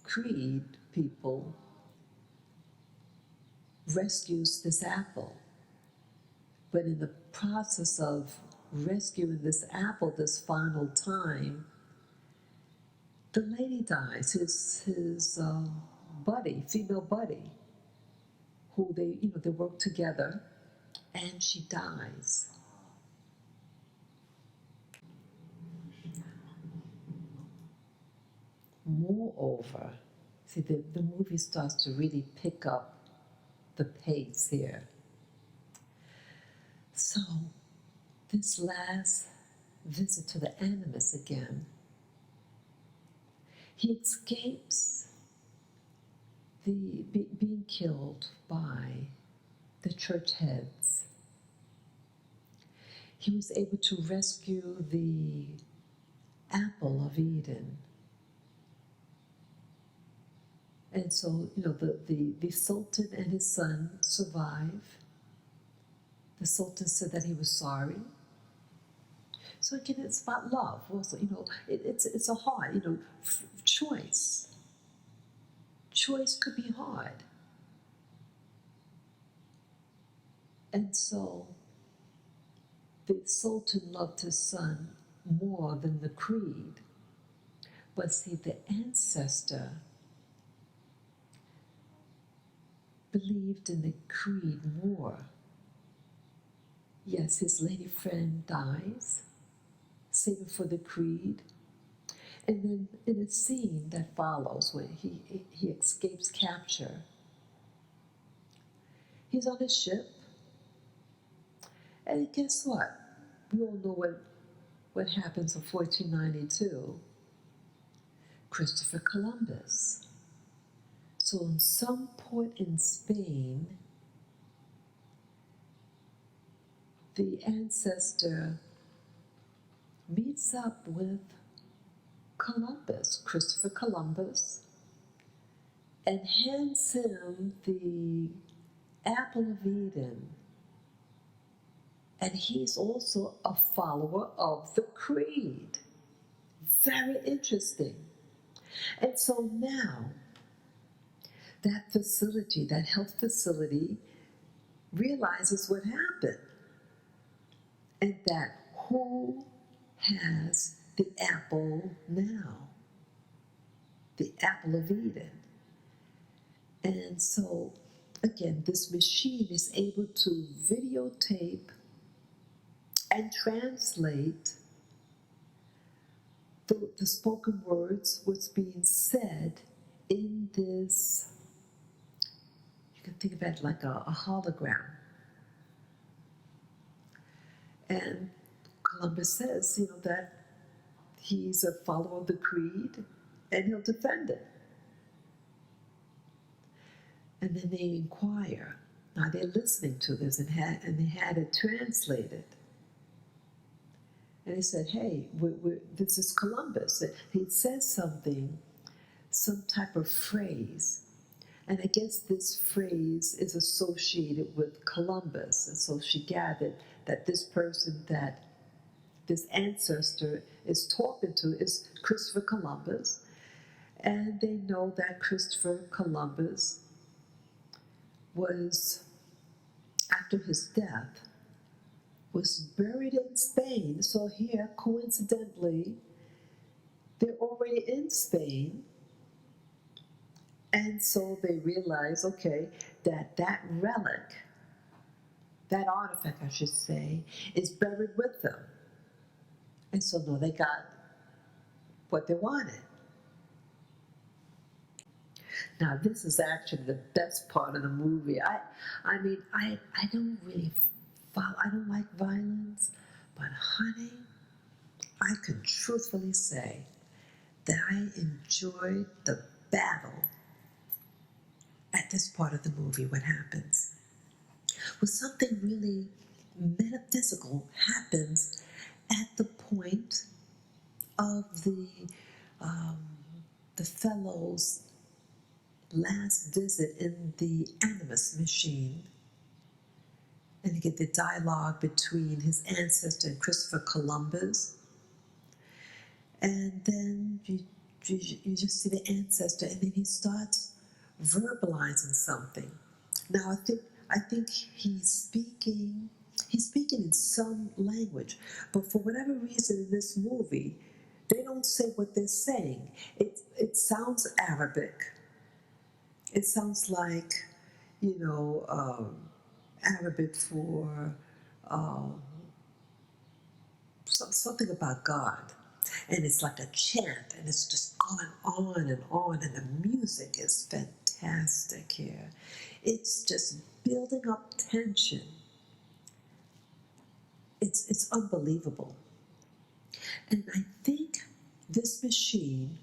Speaker 1: Creed people rescues this apple. But in the process of rescuing this apple this final time, the lady dies, his buddy, female buddy, who they work together, and she dies. Moreover, see, the movie starts to really pick up the pace here. So, this last visit to the Animus again, he escapes being killed by the church heads. He was able to rescue the apple of Eden. And so, the Sultan and his son survive. The Sultan said that he was sorry. So again, it's about love. Also, it's a hard, choice. Choice could be hard. And so the Sultan loved his son more than the creed. But see, the ancestor believed in the creed more. Yes, his lady friend dies, saving for the creed. And then in a scene that follows, when he escapes capture, he's on a ship, and guess what? We all know what happens in 1492. Christopher Columbus. So in some port in Spain, the ancestor meets up with Columbus, Christopher Columbus, and hands him the apple of Eden. And he's also a follower of the creed. Very interesting. And so now, that facility, that health facility, realizes what happened. And that who has the apple now? The apple of Eden. And so, again, this machine is able to videotape and translate the spoken words, what's being said in this, you can think of it like a hologram. And Columbus says, that he's a follower of the creed and he'll defend it. And then they inquire. Now they're listening to this and they had it translated. And he said, hey, this is Columbus. He says something, some type of phrase. And I guess this phrase is associated with Columbus. And so she gathered that this person that this ancestor is talking to is Christopher Columbus. And they know that Christopher Columbus was, after his death, was buried in Spain. So here, coincidentally, they're already in Spain, and so they realize, okay, that relic, that artifact, I should say, is buried with them. And so, no, they got what they wanted. Now, this is actually the best part of the movie. I don't really follow, I don't like violence, but honey, I can truthfully say that I enjoyed the battle at this part of the movie. What happens? Well, something really metaphysical happens at the point of um, the fellow's last visit in the Animus machine, and you get the dialogue between his ancestor and Christopher Columbus, and then you just see the ancestor, and then he starts verbalizing something. Now I think he's speaking in some language, but for whatever reason in this movie, they don't say what they're saying. It sounds Arabic. It sounds like, you know, Arabic for um, something about God. And it's like a chant, and it's just on and on, and the music is fantastic here. It's just building up tension. It's unbelievable. And I think this machine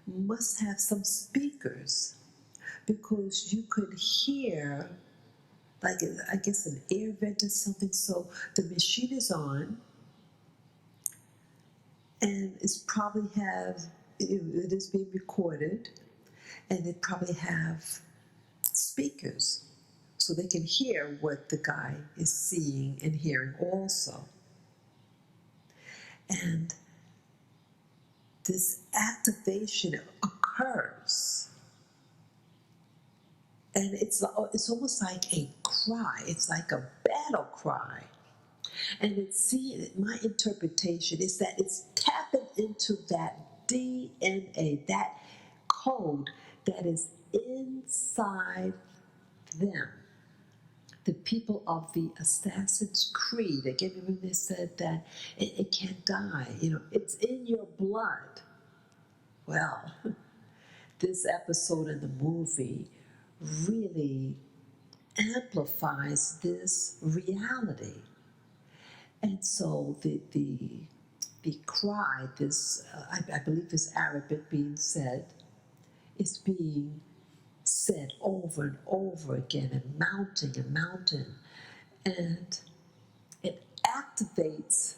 Speaker 1: must have some speakers because you could hear, like, I guess an air vent or something. So the machine is on, and it is being recorded, and it probably have speakers so they can hear what the guy is seeing and hearing also. And this activation occurs, and it's almost like a cry. It's like a battle cry. And my interpretation is that it's tapping into that DNA, that code that is inside them. The people of the Assassin's Creed, again, when they said that it can't die, it's in your blood. Well, this episode in the movie really amplifies this reality. And so the cry, this I believe this Arabic being said, is being said over and over again, and mounting, and it activates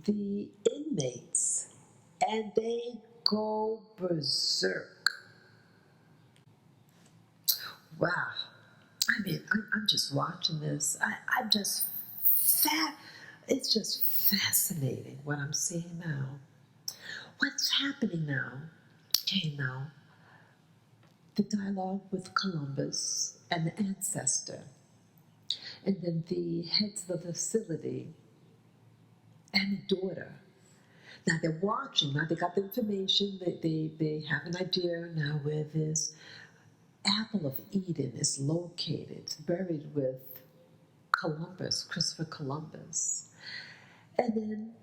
Speaker 1: the inmates, and they go berserk. Wow. I mean, I'm just watching this. I'm just fat. It's just fascinating what I'm seeing now. What's happening now? Okay, now, the dialogue with Columbus and the ancestor, and then the heads of the facility and the daughter. Now they're watching. Now they got the information. They have an idea now where this apple of Eden is located. It's buried with Columbus, Christopher Columbus. And then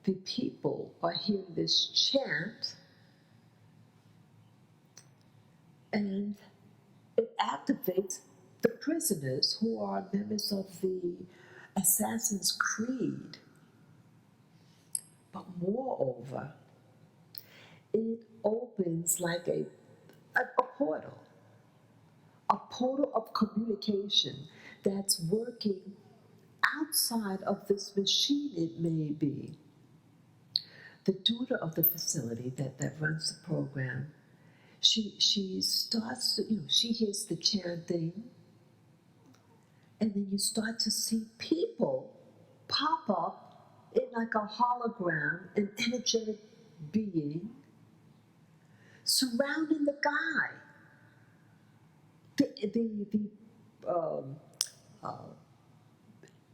Speaker 1: the people are hearing this chant, and it activates the prisoners who are members of the Assassin's Creed. But moreover, it opens like a portal of communication that's working outside of this machine, it may be. The daughter of the facility that runs the program, she starts to, she hears the chanting, and then you start to see people pop up in like a hologram, an energetic being surrounding the guy. The uh,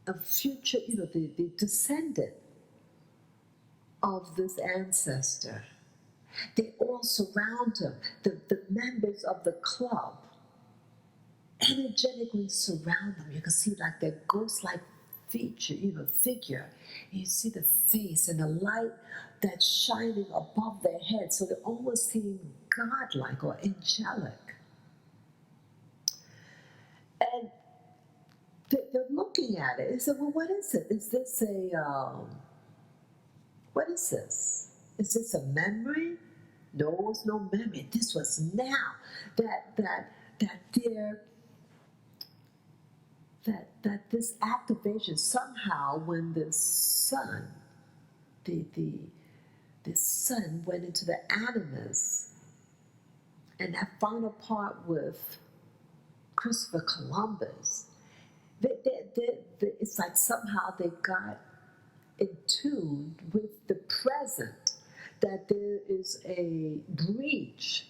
Speaker 1: a future, the descendant. of this ancestor. They all surround him. The members of the club energetically surround them. You can see like their ghost-like figure. You see the face and the light that's shining above their head, so they almost seem godlike or angelic. And they're looking at it. They said, "Well, what is it? Is this what is this? Is this a memory?" No, it's no memory. This was now that this activation somehow, when the sun, the sun went into the animus, and that final part with Christopher Columbus, it's like somehow they got in tune with the present, that there is a breach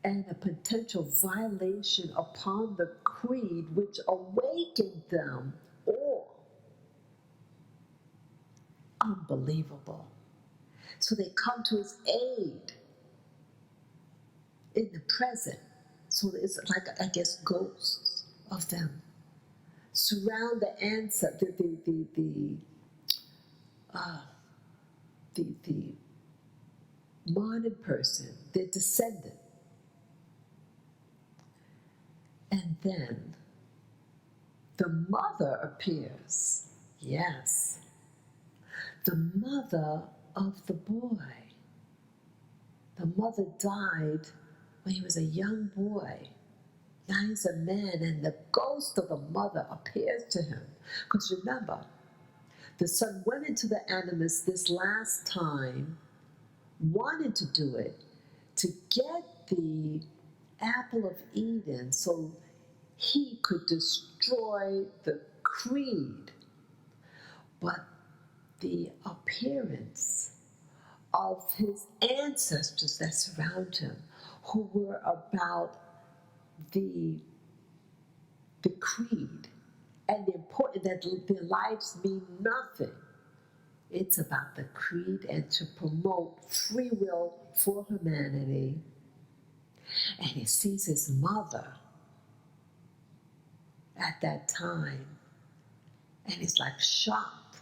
Speaker 1: and a potential violation upon the creed, which awakened them all. Unbelievable. So they come to his aid in the present. So it's like, I guess, ghosts of them surround the ancestor, the modern person, their descendant. And then the mother appears. Yes, the mother of the boy. The mother died when he was a young boy. Now he's a man, and the ghost of the mother appears to him. Because remember, the son went into the animus this last time, wanted to do it to get the apple of Eden so he could destroy the creed. But the appearance of his ancestors that surround him, who were about the creed, and the important that their lives mean nothing. It's about the creed and to promote free will for humanity. And he sees his mother at that time, and he's like shocked.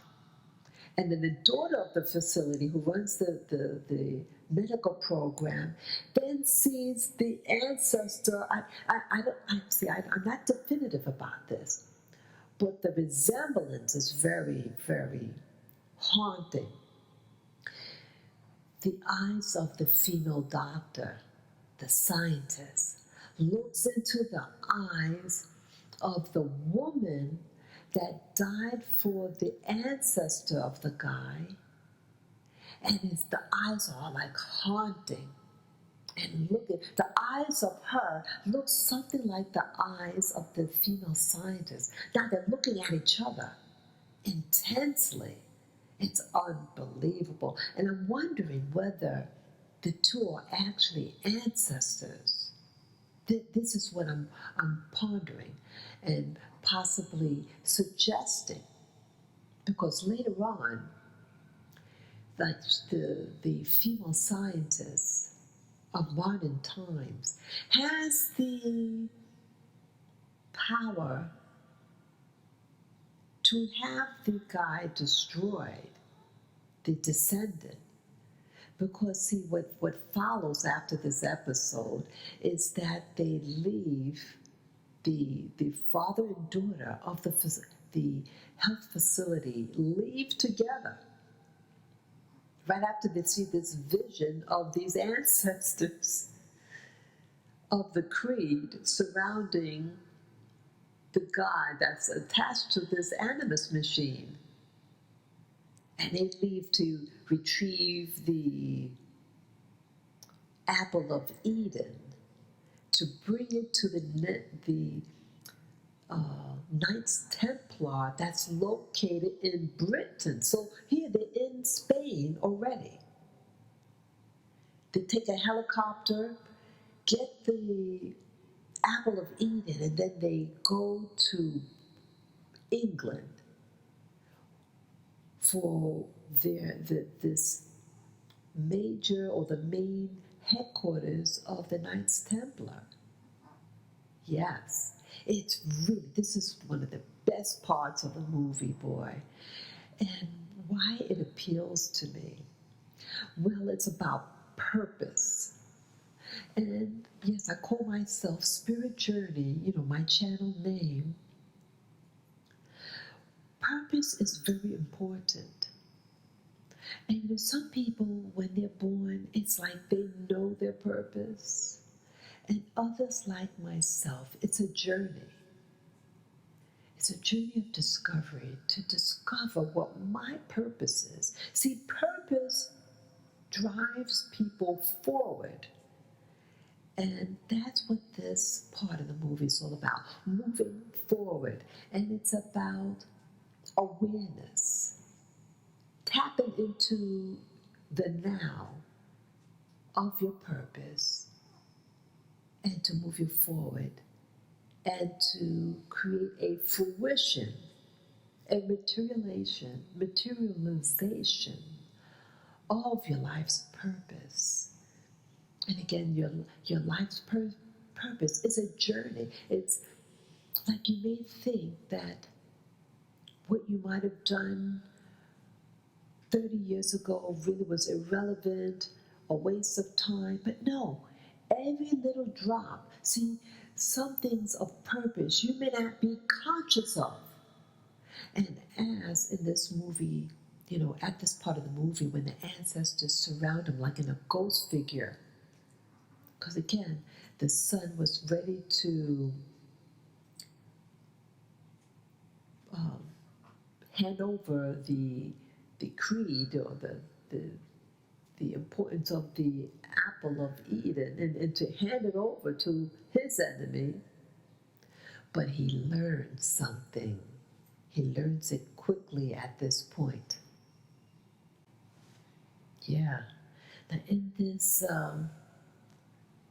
Speaker 1: And then the daughter of the facility, who runs the medical program, then sees the ancestor. I'm not definitive about this, but the resemblance is very, very haunting. The eyes of the female doctor, the scientist, looks into the eyes of the woman that died for the ancestor of the guy, and the eyes are like haunting. And look at the eyes of her look something like the eyes of the female scientist. Now they're looking at each other intensely. It's unbelievable. And I'm wondering whether the two are actually ancestors. This is what I'm pondering and possibly suggesting. Because later on, like the female scientist of modern times has the power to have the guy destroyed, the descendant. Because see, what follows after this episode is that they leave, the father and daughter of the health facility leave together. Right after they see this vision of these ancestors of the creed surrounding the God that's attached to this animus machine. And they leave to retrieve the apple of Eden, to bring it to the Knights Templar that's located in Britain. So here they're in Spain already. They take a helicopter, get the apple of Eden, and then they go to England for this major or the main headquarters of the Knights Templar. Yes, it's really, this is one of the best parts of the movie, boy. And why it appeals to me? Well, it's about purpose. And yes, I call myself Spirit Journey, my channel name. Purpose is very important. And some people, when they're born, it's like they know their purpose. And others, like myself, it's a journey. It's a journey of discovery to discover what my purpose is. See, purpose drives people forward. And that's what this part of the movie is all about, moving forward. And it's about awareness, tapping into the now of your purpose and to move you forward and to create a fruition, a materialization of your life's purpose. And again, your life's purpose is a journey. It's like you may think that what you might have done 30 years ago really was irrelevant, a waste of time. But no, every little drop. See, some things of purpose you may not be conscious of. And as in this movie, at this part of the movie, when the ancestors surround him like in a ghost figure, because again, the son was ready to hand over the creed or the importance of the apple of Eden and to hand it over to his enemy. But he learned something. He learns it quickly at this point. Yeah. Now in this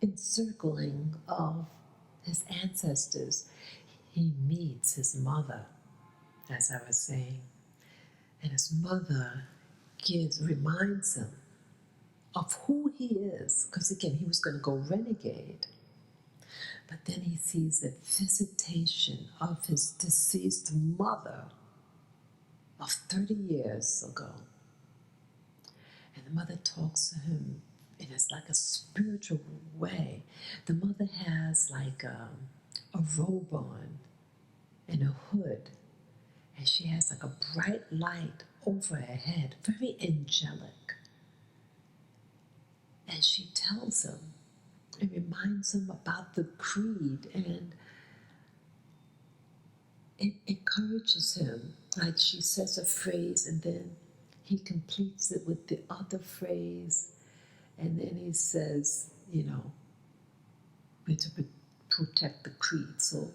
Speaker 1: encircling of his ancestors, he meets his mother, as I was saying. And his mother reminds him of who he is, because again, he was going to go renegade. But then he sees a visitation of his deceased mother of 30 years ago. And the mother talks to him in like a spiritual way. The mother has like a robe on and a hood. And she has like a bright light over her head, very angelic. And she tells him and reminds him about the creed, and it encourages him. Like she says a phrase and then he completes it with the other phrase. And then he says, we're to protect the creed. So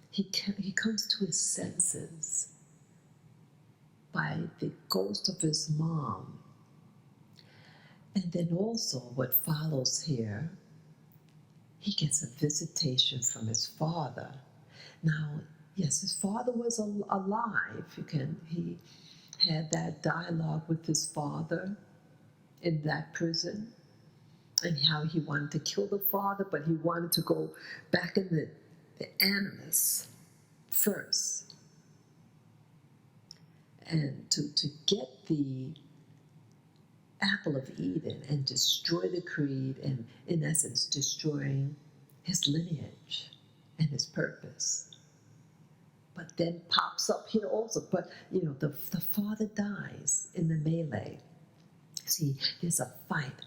Speaker 1: he comes to his senses by the ghost of his mom. And then also what follows here, he gets a visitation from his father. Now, yes, his father was alive. He had that dialogue with his father in that prison, and how he wanted to kill the father, but he wanted to go back in the animus first. And to get the apple of Eden and destroy the creed, and in essence destroying his lineage and his purpose. But then pops up here also, but the father dies in the melee. See, there's a fight,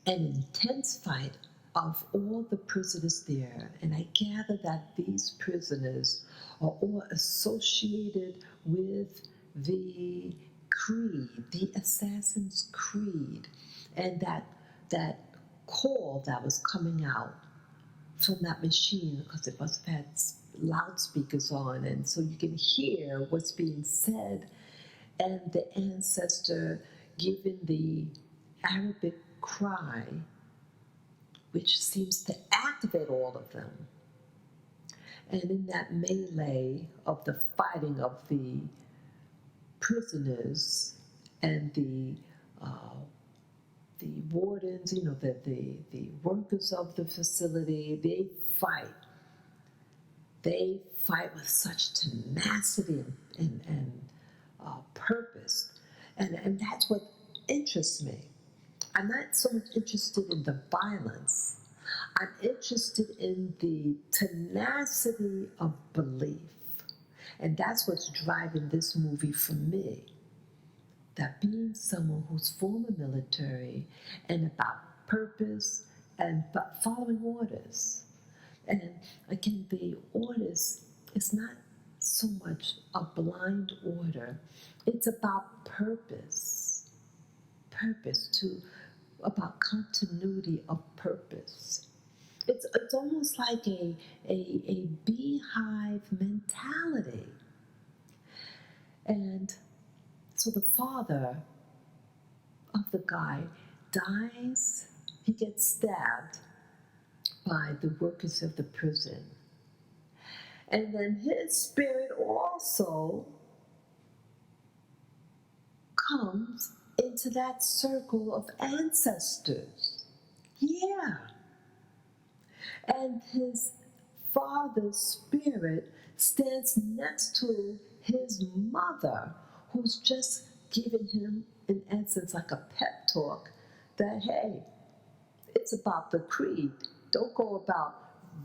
Speaker 1: an intense fight of all the prisoners there, and I gather that these prisoners are all associated with the creed, the Assassin's Creed, and that call that was coming out from that machine, because it must have had loudspeakers on, and so you can hear what's being said, and the ancestor giving the Arabic cry, which seems to activate all of them. And in that melee of the fighting of the prisoners and the wardens, the workers of the facility, they fight. They fight with such tenacity and purpose. And that's what interests me. I'm not so much interested in the violence. I'm interested in the tenacity of belief. And that's what's driving this movie for me. That being someone who's former military and about purpose and but following orders. And again, the orders is not so much a blind order. It's about purpose. Purpose to about continuity of purpose. It's almost like a beehive mentality. And so the father of the guy dies, he gets stabbed by the workers of the prison. And then his spirit also comes into that circle of ancestors. Yeah. And his father's spirit stands next to his mother, who's just giving him, in essence, like a pep talk that, hey, it's about the creed. Don't go about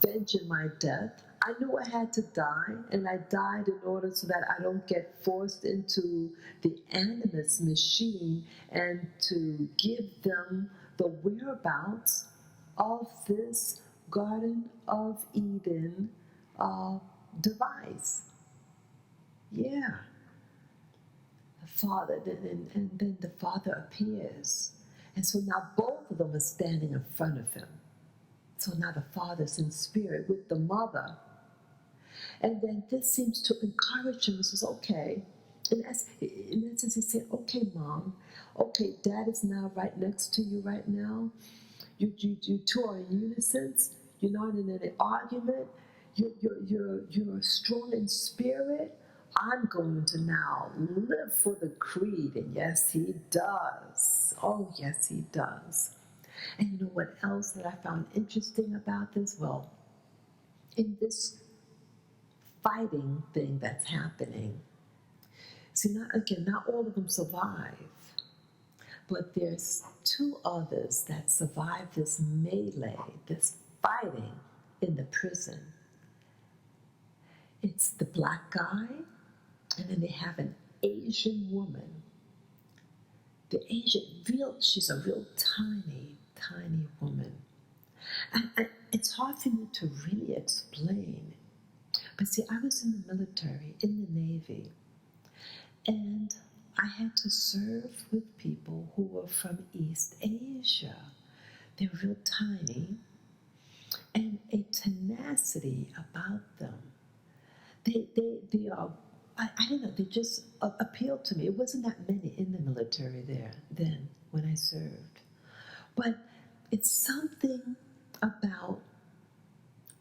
Speaker 1: venging my death. I knew I had to die, and I died in order so that I don't get forced into the animus machine and to give them the whereabouts of this Garden of Eden device. Yeah. The father, and then the father appears. And so now both of them are standing in front of him. So now the father's in spirit with the mother. And then this seems to encourage him. He says, okay. In essence, he said, okay, mom. Okay, dad is now right next to you right now. You two are in unison. You're not in any argument. You're strong in spirit. I'm going to now live for the creed. And yes, he does. Oh, yes, he does. And you know what else that I found interesting about this? Well, in this fighting thing that's happening, see, not all of them survive. But there's two others that survive this melee, this fighting in the prison. It's the black guy, and then they have an Asian woman. The Asian, she's a real tiny, tiny woman. And it's hard for me to really explain. But see, I was in the military, in the Navy, and I had to serve with people who were from East Asia. They're real tiny, and a tenacity about them. They are, I don't know, they just appealed to me. It wasn't that many in the military there then when I served. But it's something about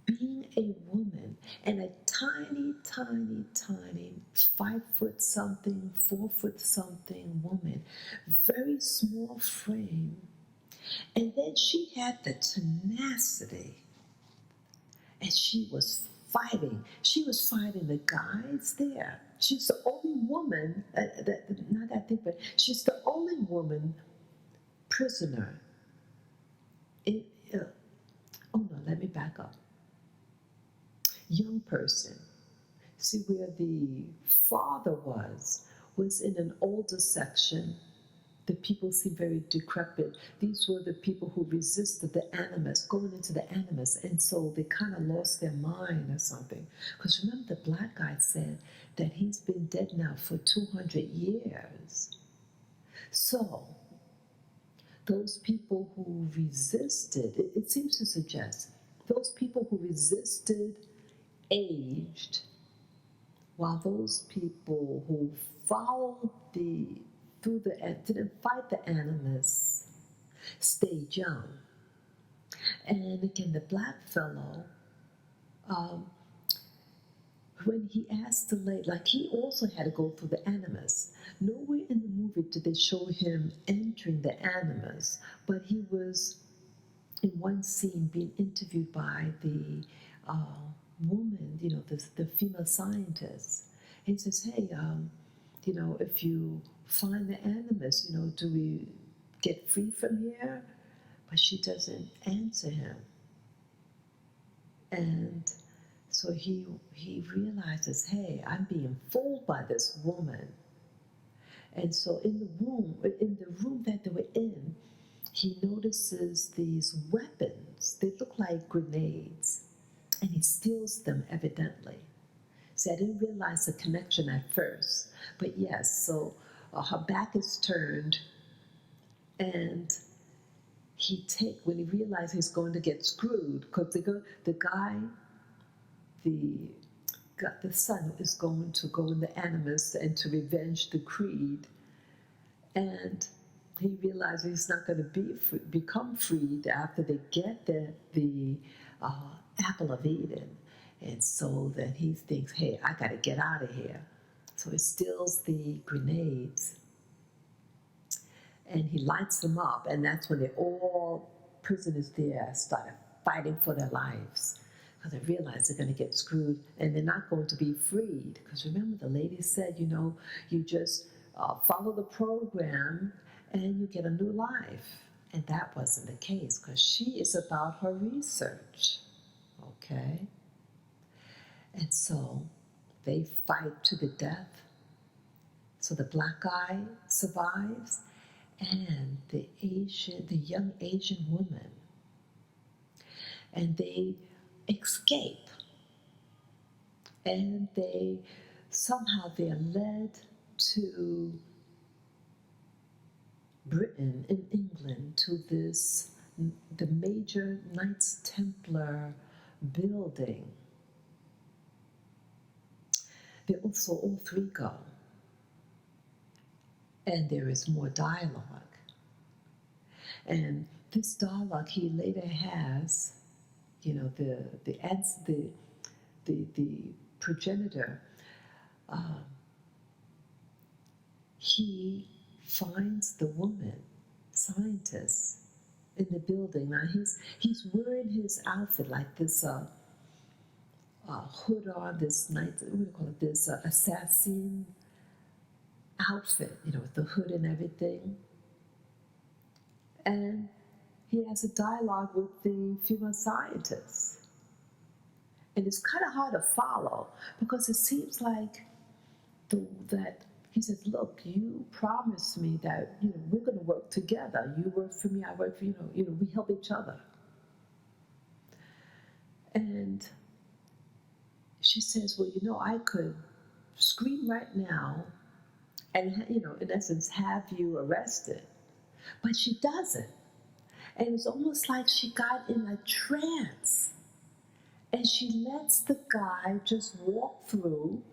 Speaker 1: being a woman and a tiny, tiny, tiny 5 foot something, 4 foot something woman, very small frame. And then she had the tenacity, and she was fighting. She was fighting the guys there. She's the only woman, not that thing, but she's the only woman prisoner. Oh no, let me back up. Young person. See, where the father was in an older section. The people seem very decrepit. These were the people who resisted the animus, going into the animus, and so they kind of lost their mind or something. Because remember, the black guy said that he's been dead now for 200 years. So those people who resisted, it seems to suggest, those people who resisted aged, while those people who followed didn't fight the animus, stayed young. And again, the black fellow, when he asked the lady, like he also had to go through the animus. Nowhere in the movie did they show him entering the animus, but he was in one scene being interviewed by the woman, the female scientist. He says, hey, if you find the animus, do we get free from here? But she doesn't answer him. And so he realizes, hey, I'm being fooled by this woman. And so in the room that they were in, he notices these weapons. They look like grenades, and he steals them evidently. See, I didn't realize the connection at first, but yes, so her back is turned, and when he realizes he's going to get screwed, because the son is going to go in the animus and to revenge the creed, and he realizes he's not going to become freed after they get the apple of Eden. And so then he thinks, hey, I got to get out of here. So he steals the grenades and he lights them up. And that's when all prisoners there started fighting for their lives, because they realize they're going to get screwed and they're not going to be freed. Because remember, the lady said, you just follow the program and you get a new life. And that wasn't the case, because she is about her research. Okay? And so they fight to the death. So the black guy survives, and the young Asian woman. And they escape. And they're led to Britain, in England, to the major Knights Templar building. They also all three go. And there is more dialogue. And this dialogue he later has, the progenitor, he finds the woman scientist in the building. Now he's wearing his outfit like this hood on, this this assassin outfit, with the hood and everything. And he has a dialogue with the female scientist. And it's kind of hard to follow, because it seems like that he says, look, you promised me that, we're going to work together. You work for me, I work for you, we help each other. And she says, well, I could scream right now and, in essence, have you arrested. But she doesn't. And it's almost like she got in a trance. And she lets the guy just walk through.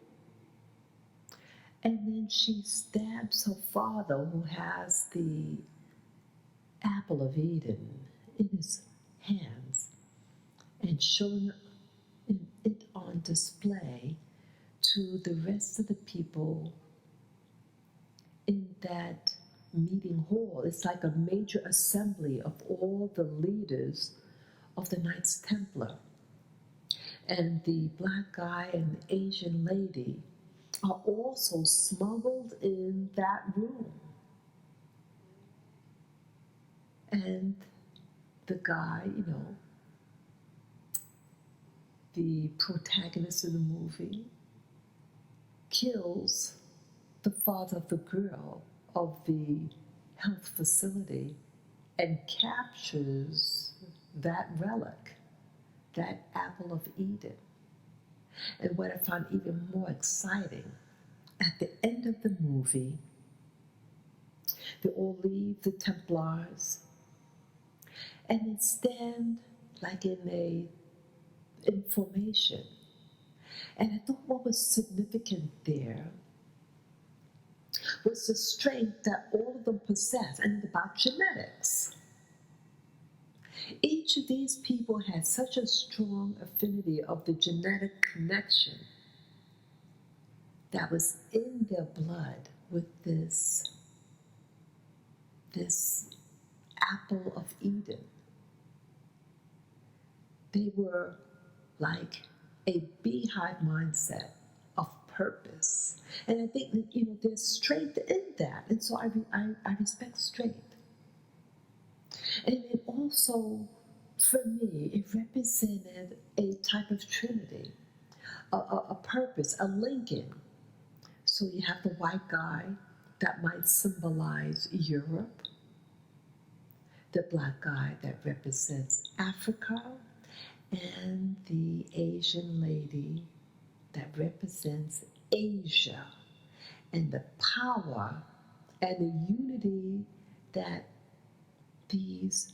Speaker 1: And then she stabs her father, who has the apple of Eden in his hands, and showing it on display to the rest of the people in that meeting hall. It's like a major assembly of all the leaders of the Knights Templar. And the black guy and the Asian lady are also smuggled in that room. And the guy, the protagonist of the movie, kills the father of the girl of the health facility and captures that relic, that apple of Eden. And what I found even more exciting, at the end of the movie, they all leave the Templars and they stand like in formation. And I thought what was significant there was the strength that all of them possess, and about genetics. Each of these people had such a strong affinity of the genetic connection that was in their blood with this apple of Eden. They were like a beehive mindset of purpose. And I think that, there's strength in that. And so I respect strength. And it also, for me, it represented a type of trinity, a purpose, a linking. So you have the white guy that might symbolize Europe, the black guy that represents Africa, and the Asian lady that represents Asia, and the power and the unity that these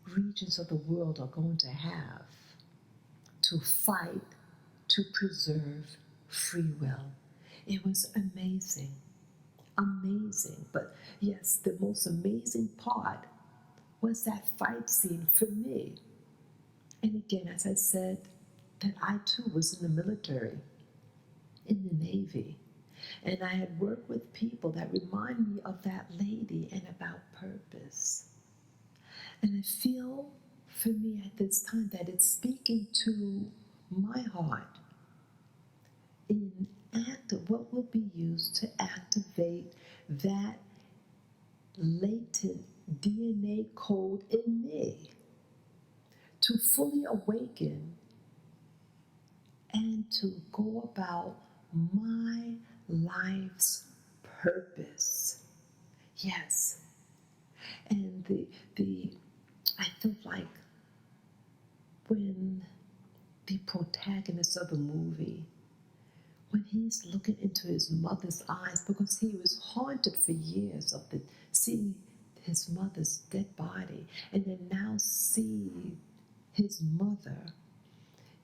Speaker 1: regions of the world are going to have to fight to preserve free will. It was amazing, amazing. But yes, the most amazing part was that fight scene for me. And again, as I said, that I too was in the military, in the Navy. And I had worked with people that remind me of that lady and about purpose. And I feel for me at this time that it's speaking to my heart in what will be used to activate that latent DNA code in me to fully awaken and to go about my life's purpose. Yes. And I feel like when the protagonist of the movie, when he's looking into his mother's eyes, because he was haunted for years of seeing his mother's dead body, and then now see his mother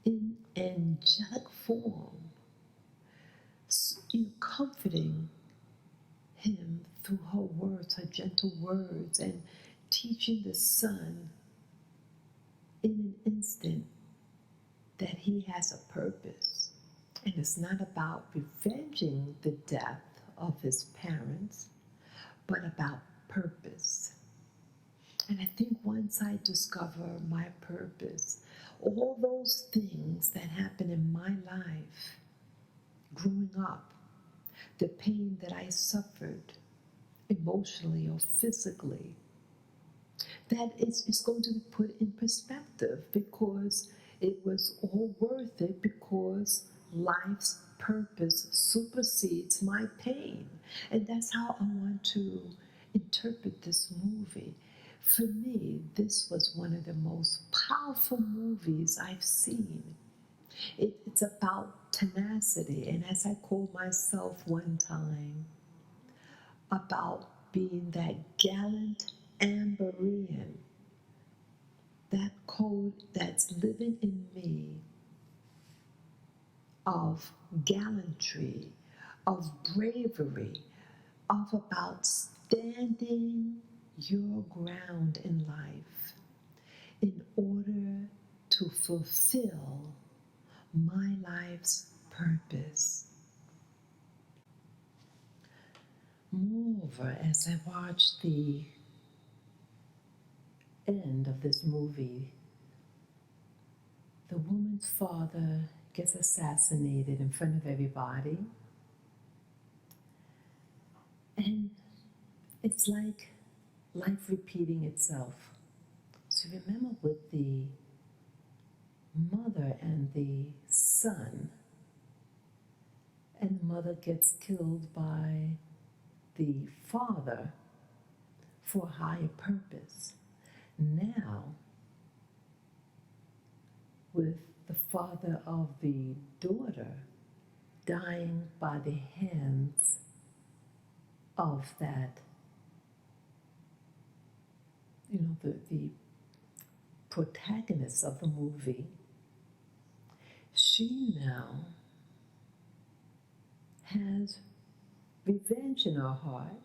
Speaker 1: in angelic form, comforting him through her words, her gentle words, and teaching the son in an instant that he has a purpose. And it's not about revenging the death of his parents, but about purpose. And I think once I discover my purpose, all those things that happened in my life growing up, the pain that I suffered emotionally or physically, that is going to be put in perspective, because it was all worth it, because life's purpose supersedes my pain. And that's how I want to interpret this movie. For me, this was one of the most powerful movies I've seen. It's about tenacity, and as I called myself one time, about being that gallant Amberian, that code that's living in me of gallantry, of bravery, of about standing your ground in life in order to fulfill my life's purpose. Moreover, as I watched the end of this movie, the woman's father gets assassinated in front of everybody. And it's like life repeating itself. So remember, with the mother and the son, and the mother gets killed by the father for a higher purpose. Now, with the father of the daughter dying by the hands of that, the protagonist of the movie, she now has revenge in her heart,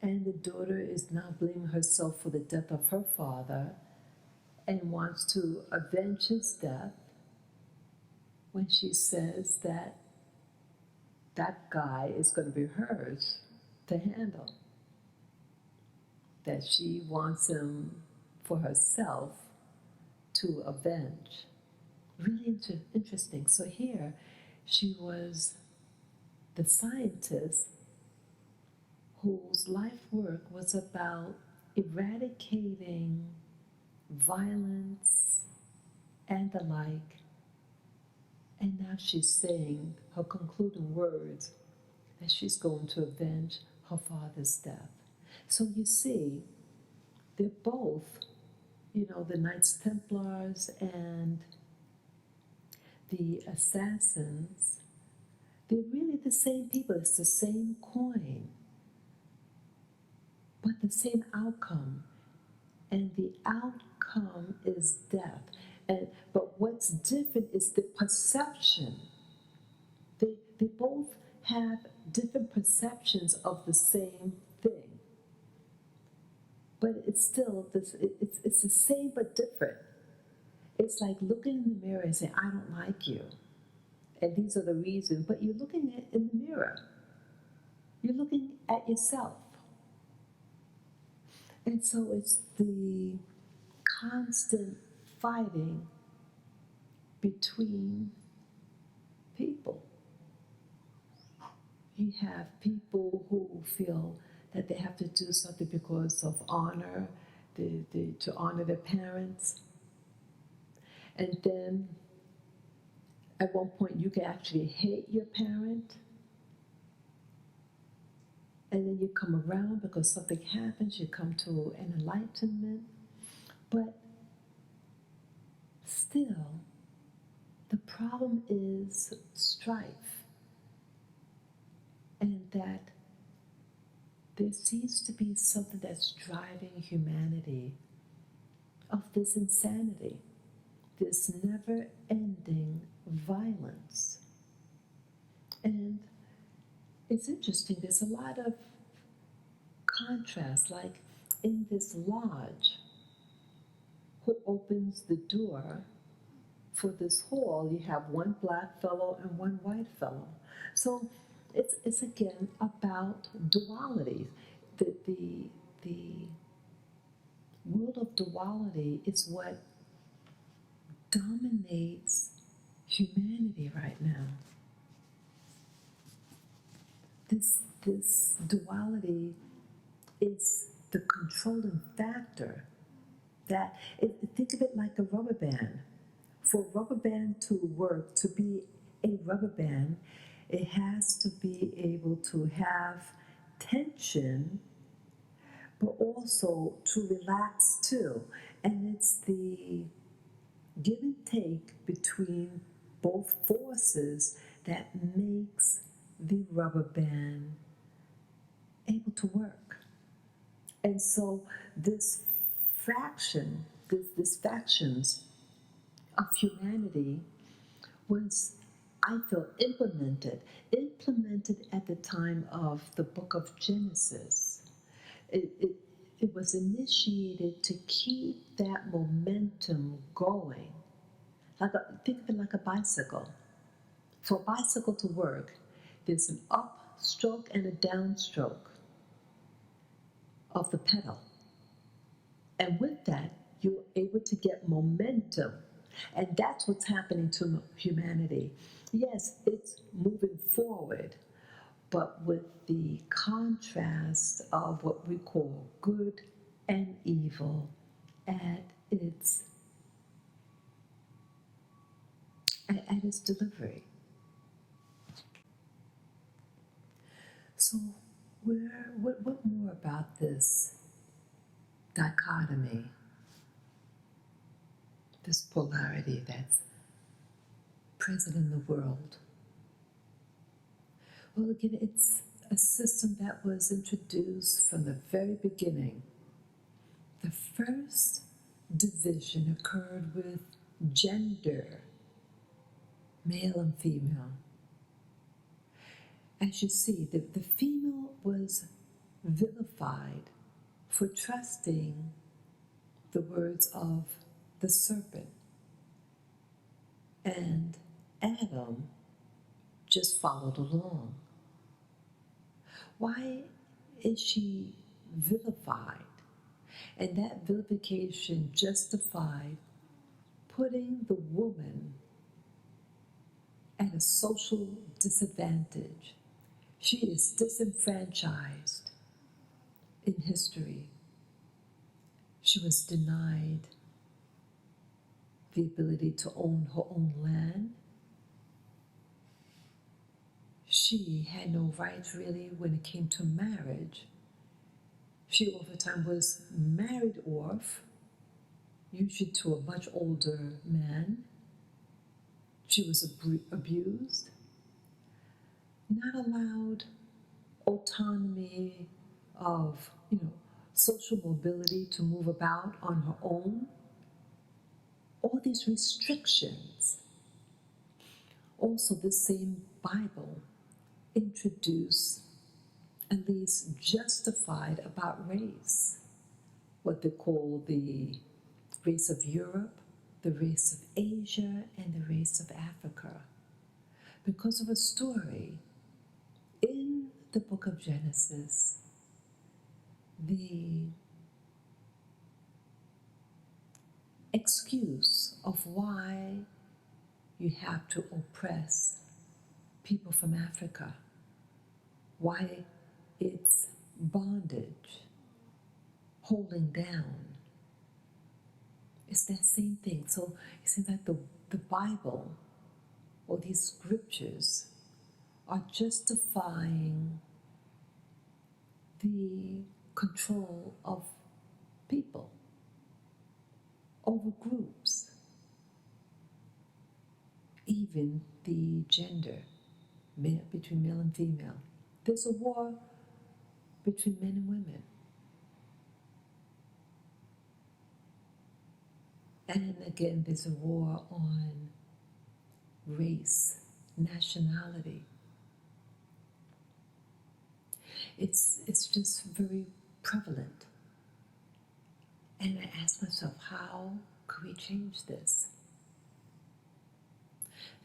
Speaker 1: and the daughter is now blaming herself for the death of her father and wants to avenge his death. when she says that that guy is going to be hers to handle, that she wants him for herself to avenge. Really interesting. So here, she was the scientist whose life work was about eradicating violence and the like. And now she's saying her concluding words that she's going to avenge her father's death. So you see, they're both, the Knights Templars and the assassins, they're really the same people. It's the same coin, but the same outcome. And the outcome is death. But what's different is the perception. They both have different perceptions of the same thing. But it's still it's the same but different. It's like looking in the mirror and saying, I don't like you. And these are the reasons. But you're looking at in the mirror. You're looking at yourself. And so it's the constant fighting between people. You have people who feel that they have to do something because of honor, to honor their parents. And then at one point you can actually hate your parent. And then you come around because something happens, you come to an enlightenment. But still, the problem is strife. And that there seems to be something that's driving humanity of this insanity, this never-ending violence. And it's interesting, there's a lot of contrast, like in this lodge, who opens the door for this hall, you have one black fellow and one white fellow. So it's again about duality. The world of duality is what dominates humanity right now. This duality is the controlling factor. Think of it like a rubber band. For a rubber band to work, to be a rubber band, it has to be able to have tension, but also to relax too. And it's the give and take between both forces that makes the rubber band able to work. And so this factions of humanity was, I feel, implemented at the time of the book of Genesis. It was initiated to keep that momentum going. Think of it like a bicycle. For a bicycle to work, there's an upstroke and a downstroke of the pedal. And with that, you're able to get momentum. And that's what's happening to humanity. Yes, it's moving forward, but with the contrast of what we call good and evil at its delivery. So what more about this dichotomy, this polarity that's present in the world? Well, again, it's a system that was introduced from the very beginning. The first division occurred with gender, male and female. As you see, the female was vilified for trusting the words of the serpent. And Adam just followed along? Why is she vilified? And that vilification justified putting the woman at a social disadvantage. She is disenfranchised in history. She was denied the ability to own her own land. She had no rights really when it came to marriage. She oftentimes was married off, usually to a much older man. She was abused, not allowed autonomy of, social mobility to move about on her own. All these restrictions. Also, the same Bible introduced, at least justified about race, what they call the race of Europe, the race of Asia, and the race of Africa, because of a story in the book of Genesis. The excuse of why you have to oppress people from Africa, why it's bondage, holding down. It's that same thing. So it seems like the Bible or these scriptures are justifying the control of people over groups, even the gender, between male and female. There's a war between men and women. And again, there's a war on race, nationality. It's just very prevalent. And I ask myself, how could we change this?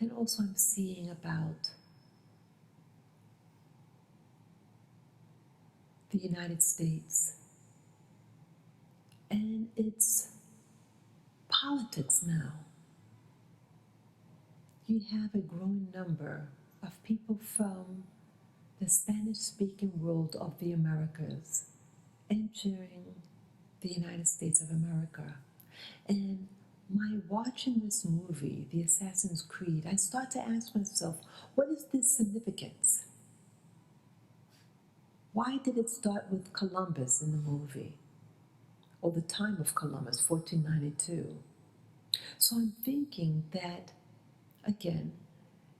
Speaker 1: Then also I'm seeing about the United States and its politics now. You have a growing number of people from the Spanish-speaking world of the Americas entering the United States of America. And by watching this movie, The Assassin's Creed, I start to ask myself, what is this significance? Why did it start with Columbus in the movie? Or the time of Columbus, 1492. So I'm thinking that, again,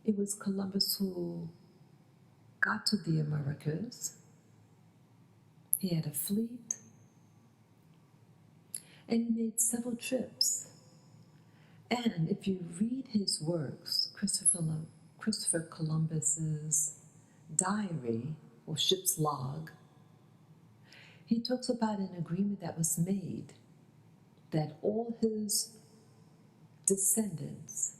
Speaker 1: it was Columbus who got to the Americas. He had a fleet, and he made several trips. And if you read his works, Christopher Columbus's diary or ship's log, he talks about an agreement that was made that all his descendants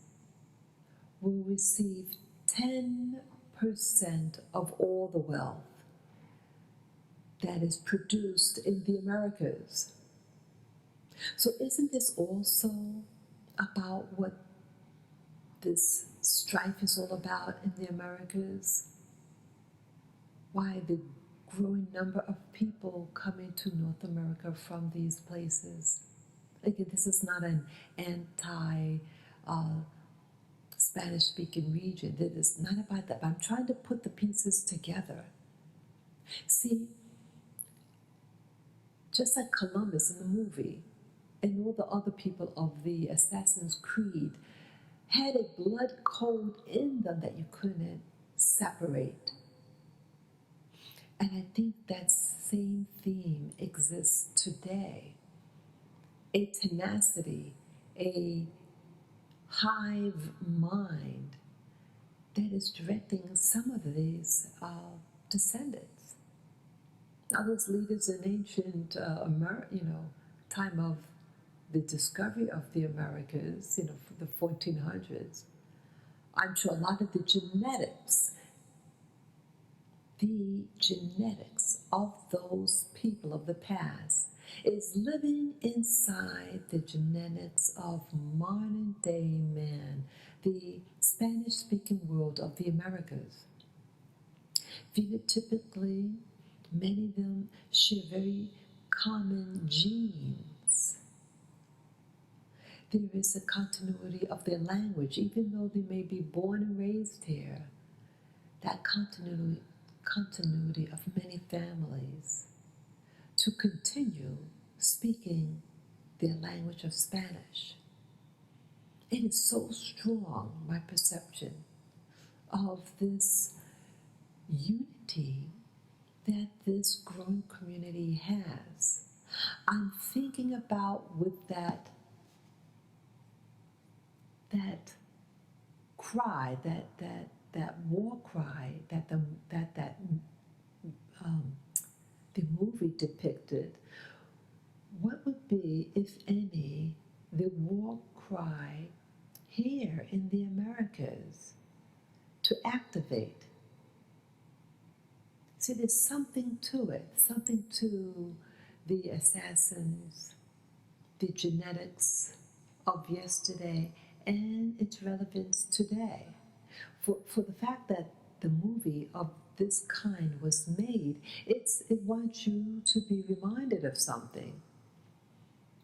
Speaker 1: will receive 10% of all the wealth that is produced in the Americas. So isn't this also about what this strife is all about in the Americas? Why the growing number of people coming to North America from these places? Again, this is not an anti-Spanish-speaking region. It is not about that. But I'm trying to put the pieces together. See, just like Columbus in the movie, and all the other people of the Assassin's Creed had a blood code in them that you couldn't separate. And I think that same theme exists today. A tenacity, a hive mind that is directing some of these descendants. Now, those leaders in ancient time of the discovery of the Americas, for the 1400s, I'm sure a lot of the genetics of those people of the past is living inside the genetics of modern day man, the Spanish speaking world of the Americas. Phenotypically, many of them share very common genes. There is a continuity of their language, even though they may be born and raised here. That continuity of many families to continue speaking their language of Spanish. It is so strong, my perception of this unity that this growing community has. I'm thinking about with that cry, that war cry that the movie depicted. What would be, if any, the war cry here in the Americas to activate? See, there's something to it, something to the assassins, the genetics of yesterday, and its relevance today. For the fact that the movie of this kind was made, it wants you to be reminded of something,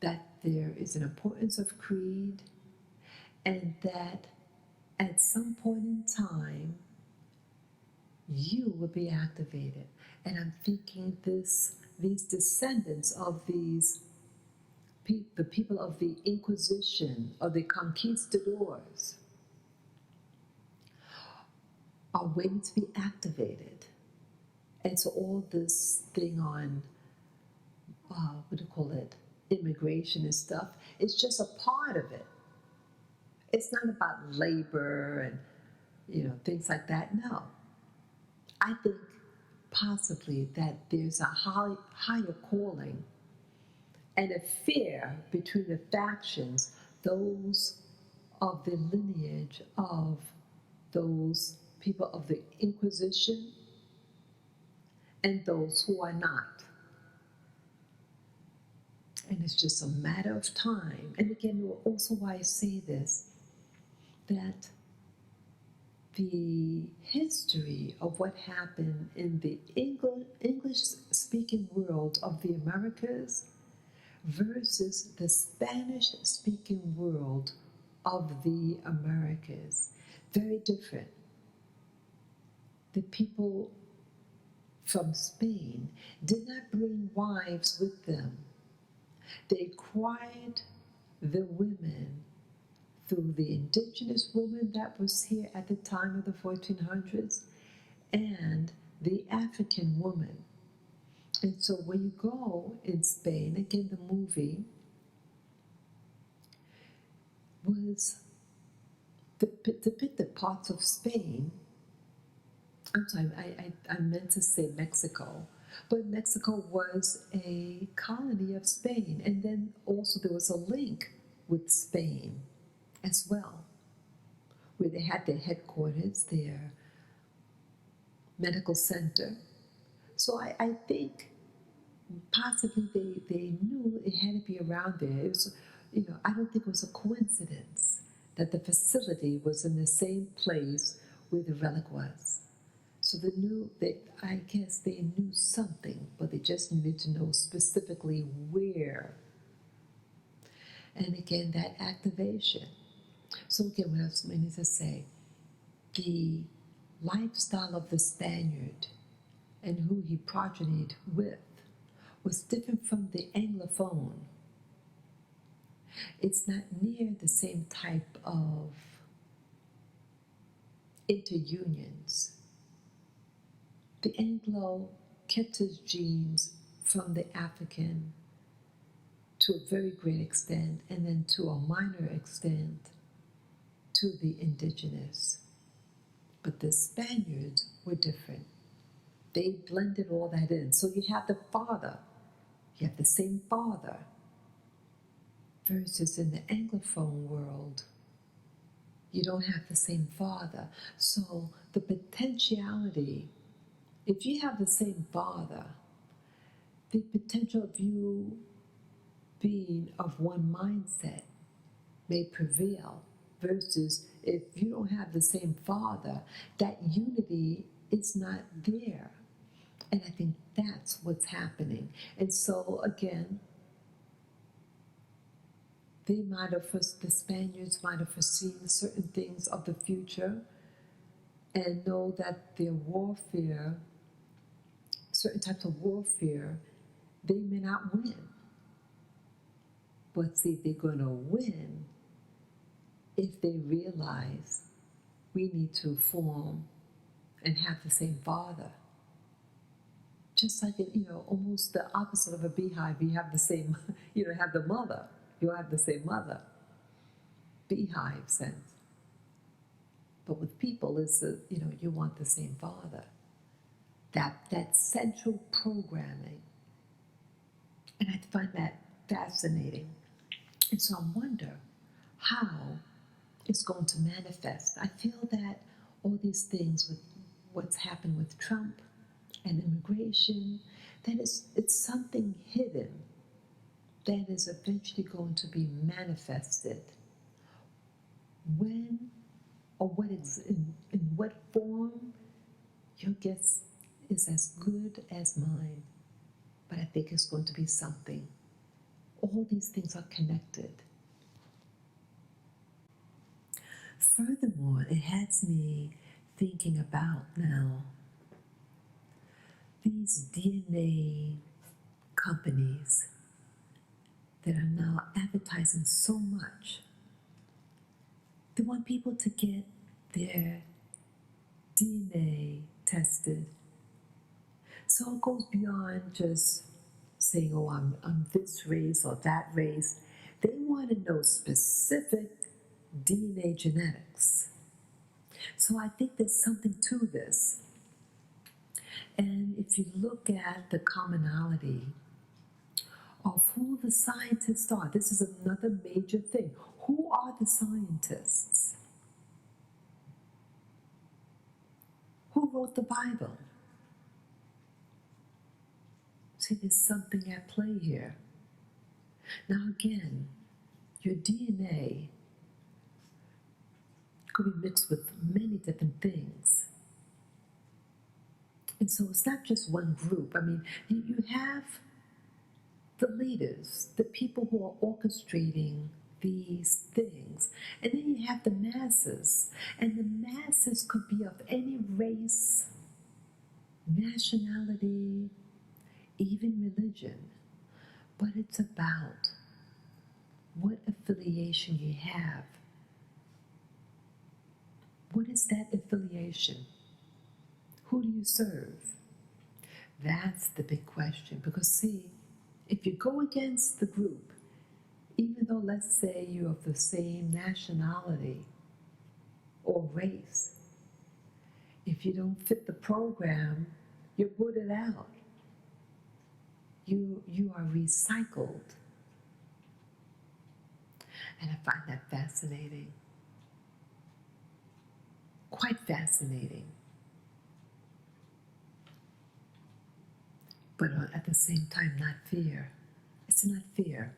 Speaker 1: that there is an importance of creed, and that at some point in time, you will be activated. And I'm thinking these descendants of the people of the Inquisition, of the conquistadors, are waiting to be activated. And so all this thing on, what do you call it, immigration and stuff, is just a part of it. It's not about labor and, things like that. No. I think possibly that there's a higher calling and a fear between the factions, those of the lineage of those people of the Inquisition and those who are not. And it's just a matter of time. And again, also why I say this, that the history of what happened in the English-speaking world of the Americas versus the Spanish-speaking world of the Americas, very different. The people from Spain did not bring wives with them. They acquired the women through the indigenous woman that was here at the time of the 1400s and the African woman. And so when you go in Spain, again, the movie was depicted parts of Spain. I'm sorry, I meant to say Mexico. But Mexico was a colony of Spain. And then also there was a link with Spain as well, where they had their headquarters, their medical center. So I think possibly they knew it had to be around there. It was, I don't think it was a coincidence that the facility was in the same place where the relic was. So I guess they knew something, but they just needed to know specifically where. And again, that activation. So again, what I was meaning to say, the lifestyle of the Spaniard and who he progenied with was different from the Anglophone. It's not near the same type of interunions. The Anglo kept his genes from the African to a very great extent, and then to a minor extent to the indigenous. But the Spaniards were different. They blended all that in. So you have the father, you have the same father, versus in the Anglophone world, You don't have the same father. So the potentiality, if you have the same father, the potential of you being of one mindset may prevail, versus if you don't have the same father, that unity is not there. And I think that's what's happening. And so again, the Spaniards might have foreseen certain things of the future and know that their warfare, certain types of warfare, they may not win. But see, they're going to win if they realize we need to form and have the same father. Just like, almost the opposite of a beehive, you have the same, have the mother. You'll have the same mother. Beehive sense. But with people, it's, you want the same father. That central programming. And I find that fascinating. And so I wonder how it's going to manifest. I feel that all these things with what's happened with Trump and immigration, that it's something hidden that is eventually going to be manifested. When or in what form, your guess is as good as mine. But I think it's going to be something. All these things are connected. Furthermore, it has me thinking about now these DNA companies that are now advertising so much. They want people to get their DNA tested. So it goes beyond just saying, oh, I'm this race or that race. They want to know specific DNA genetics. So I think there's something to this. And if you look at the commonality of who the scientists are, this is another major thing. Who are the scientists? Who wrote the Bible? See, there's something at play here. Now again, your DNA could be mixed with many different things. And so it's not just one group. I mean, you have the leaders, the people who are orchestrating these things. And then you have the masses. And the masses could be of any race, nationality, even religion. But it's about what affiliation you have. What is that affiliation? Who do you serve? That's the big question. Because see, if you go against the group, even though let's say you're of the same nationality or race, if you don't fit the program, you're booted out. You are recycled. And I find that fascinating. Quite fascinating. But at the same time, not fear. It's not fear.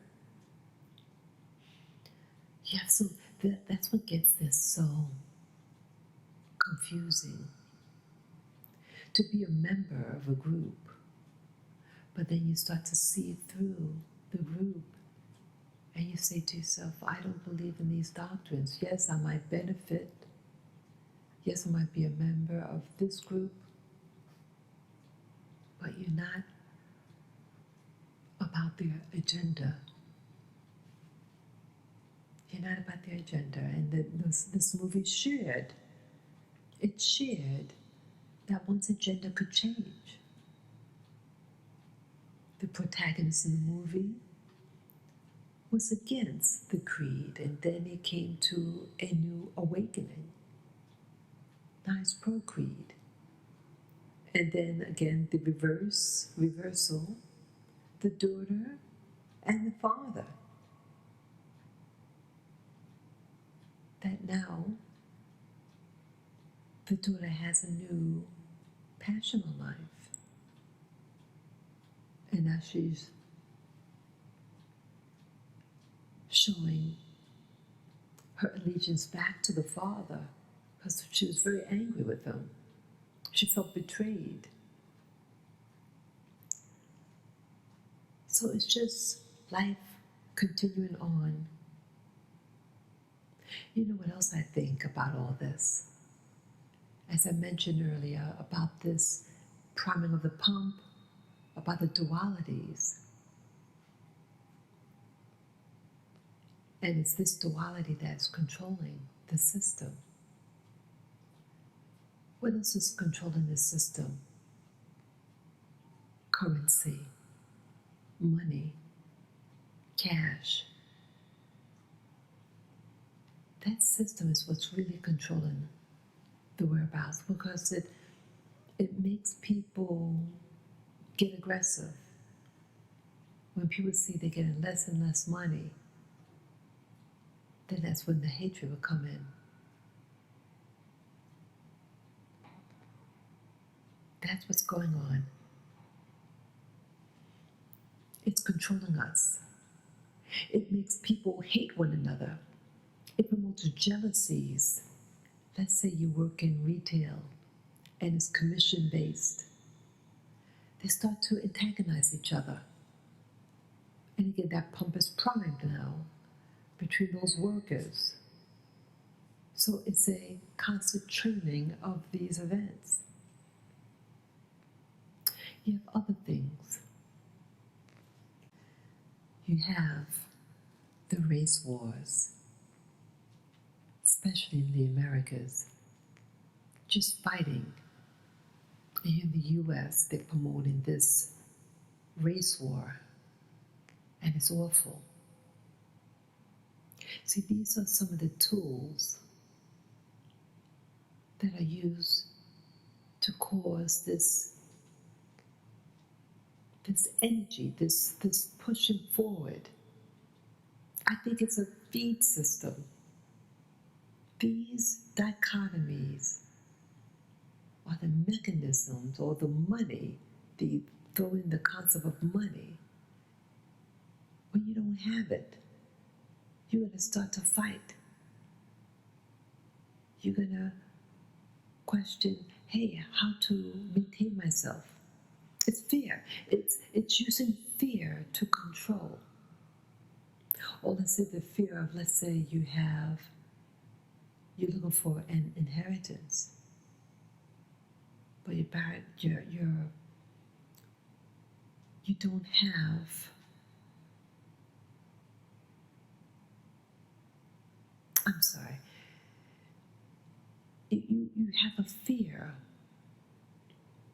Speaker 1: Yeah, so that's what gets this so confusing. To be a member of a group, but then you start to see through the group and you say to yourself, I don't believe in these doctrines. Yes, I might benefit. Yes, I might be a member of this group, but you're not about their agenda. You're not about their agenda. And this movie shared that one's agenda could change. The protagonist in the movie was against the creed, and then he came to a new awakening. Now he's pro-creed. And then again, the reversal, the daughter and the father. that now the daughter has a new passion in life. And now she's showing her allegiance back to the father because she was very angry with him. She felt betrayed. So it's just life continuing on. You know what else I think about all this? As I mentioned earlier about this priming of the pump, about the dualities. And it's this duality that's controlling the system. What else is controlling the system? Currency, money, cash. That system is what's really controlling the whereabouts because it makes people get aggressive. When people see they're getting less and less money, then that's when the hatred will come in. That's what's going on. It's controlling us. It makes people hate one another. It promotes jealousies. Let's say you work in retail and it's commission-based. They start to antagonize each other. And again, that pump is primed now between those workers. So it's a constant training of these events. You have other things. You have the race wars, especially in the Americas, just fighting. And in the US, they're promoting this race war, and it's awful. See, these are some of the tools that are used to cause this energy, this pushing forward. I think it's a feed system. These dichotomies are the mechanisms or the money, throw in the concept of money. When you don't have it, you're going to start to fight. You're going to question, hey, how to maintain myself. It's fear. It's using fear to control. Or let's say the fear of, let's say you're looking for an inheritance, but you don't have. I'm sorry. You have a fear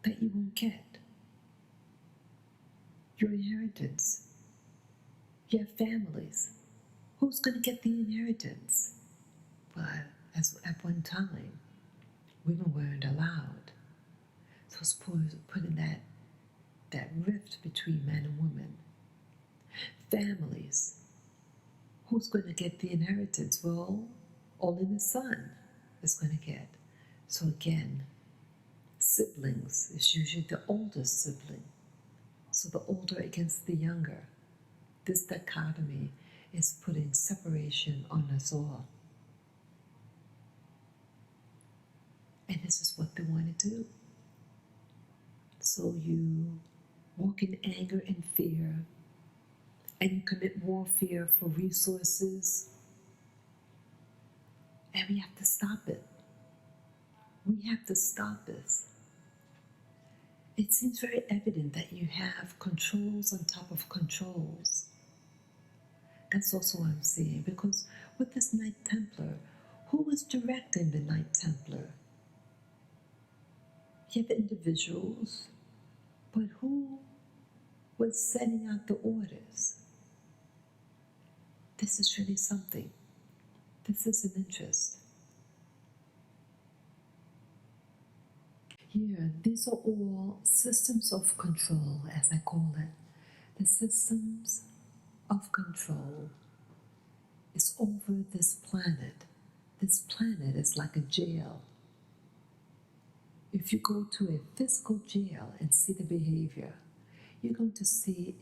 Speaker 1: that you won't get your inheritance. You have families. Who's going to get the inheritance? Well, at one time, women weren't allowed. So it's putting that rift between men and women. Families. Who's going to get the inheritance? Well, only the son is going to get. So again, siblings is usually the oldest sibling. So the older against the younger. This dichotomy is putting separation on us all. And this is what they want to do. So you walk in anger and fear, and you commit warfare for resources, and we have to stop it. We have to stop this. It seems very evident that you have controls on top of controls. That's also what I'm seeing, because with this Knight Templar, who was directing the Knight Templar? You have individuals, but who was setting out the orders? This is really something. This is an interest. Here, these are all systems of control, as I call it. The systems of control is over this planet. The this planet is like a jail. If you go to a physical jail and see the behavior, you're going to see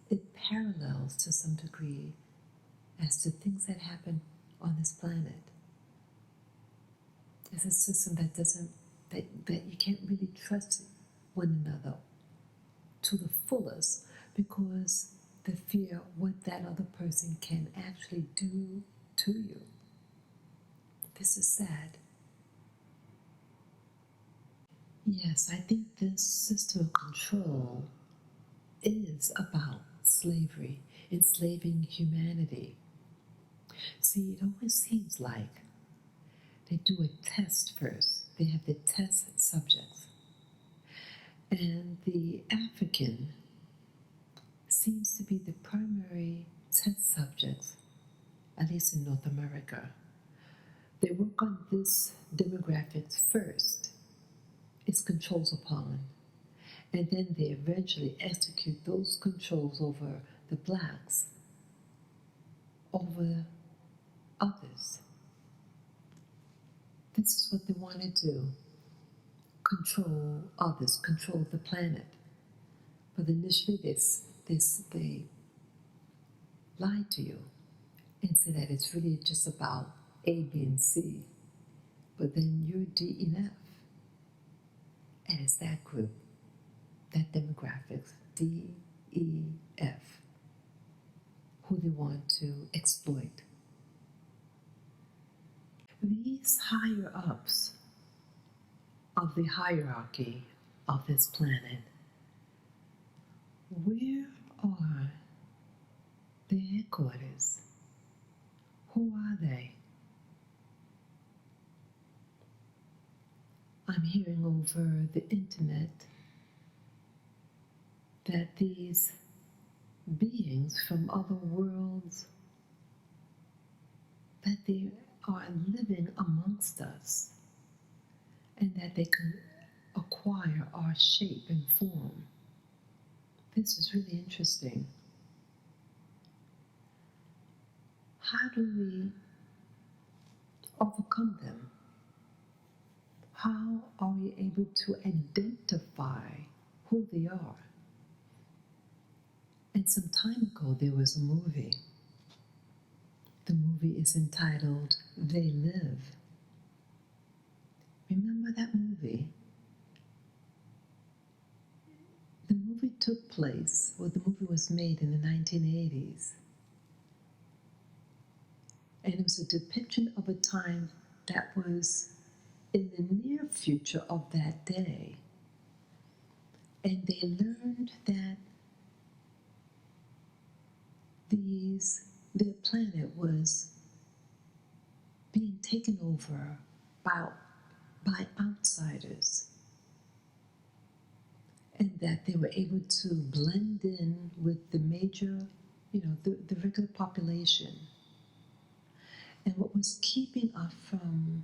Speaker 1: it parallels to some degree as to things that happen on this planet. It's a system that you can't really trust one another to the fullest because the fear what that other person can actually do to you. This is sad. Yes, I think this system of control is about slavery, enslaving humanity. See, it always seems like they do a test first. They have the test subjects. And the African seems to be the primary test subjects, at least in North America. They work on this demographics first. It's controls upon. And then they eventually execute those controls over the blacks, over others. This is what they want to do. Control others, control the planet. But initially they lie to you and say that it's really just about A, B, and C. But then you're D and F. And it's that group, that demographics, D, E, F, who they want to exploit. These higher ups of the hierarchy of this planet, where are their headquarters? Who are they? I'm hearing over the internet that these beings from other worlds, that they are living amongst us and that they can acquire our shape and form. This is really interesting. How do we overcome them? How are we able to identify who they are? And some time ago, there was a movie. The movie is entitled They Live. Remember that movie? The movie took place, the movie was made in the 1980s. And it was a depiction of a time that was in the near future of that day. And they learned that their planet was being taken over by outsiders. And that they were able to blend in with the major, the regular population. And what was keeping us from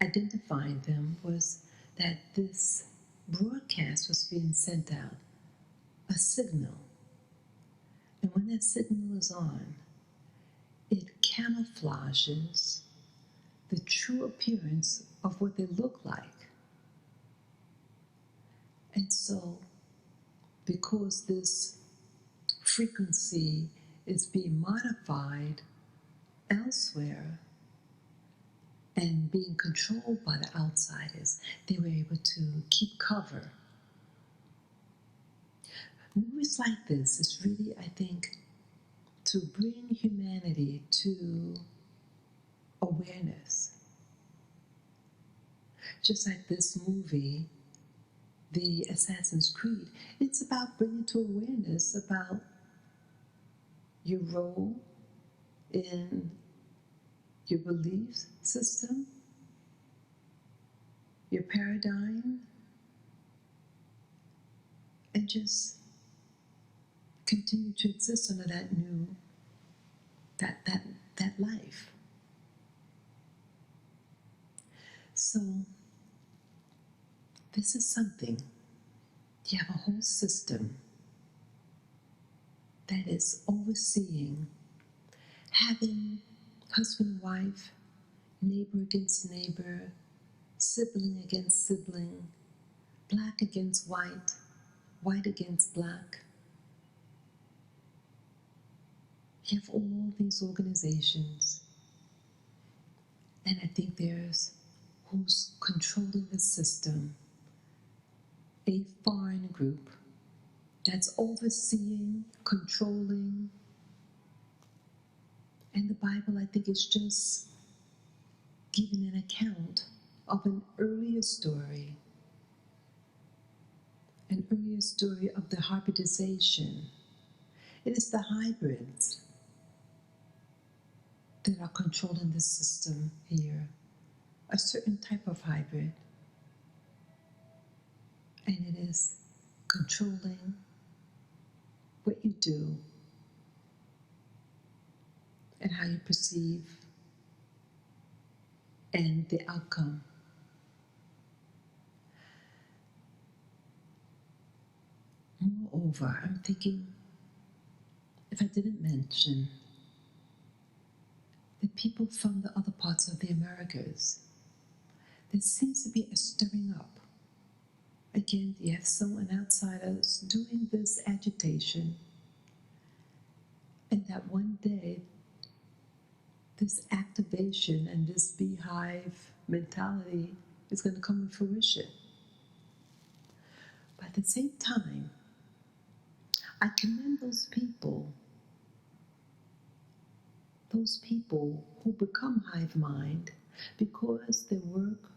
Speaker 1: identifying them was that this broadcast was being sent out, a signal. And when that signal is on, it camouflages the true appearance of what they look like. And so, because this frequency is being modified elsewhere and being controlled by the outsiders, they were able to keep cover. Movies like this is really, I think, to bring humanity to awareness. Just like this movie, the Assassin's Creed, it's about bringing to awareness about your role in your belief system, your paradigm, and just continue to exist under that new, that life. So this is something. You have a whole system that is overseeing, having husband and wife, neighbor against neighbor, sibling against sibling, black against white, white against black. You have all these organizations, and I think there's who's controlling the system, a foreign group that's overseeing, controlling. And the Bible, I think, is just giving an account of an earlier story of the hybridization. It is the hybrids that are controlling the system here, a certain type of hybrid. And it is controlling what you do and how you perceive and the outcome. Moreover, I'm thinking, if I didn't mention the people from the other parts of the Americas, there seems to be a stirring up. Again, you have someone outside us doing this agitation, and that one day, this activation and this beehive mentality is going to come to fruition. But at the same time, I commend those people who become hive mind because they work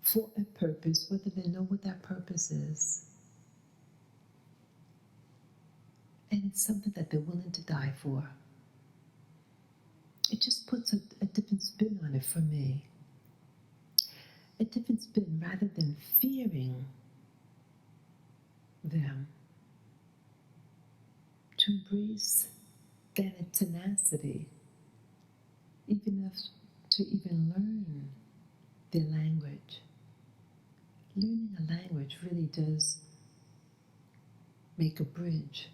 Speaker 1: for a purpose, whether they know what that purpose is. And it's something that they're willing to die for. It just puts a different spin on it for me. A different spin rather than fearing them. To embrace that tenacity, even to learn their language. Learning a language really does make a bridge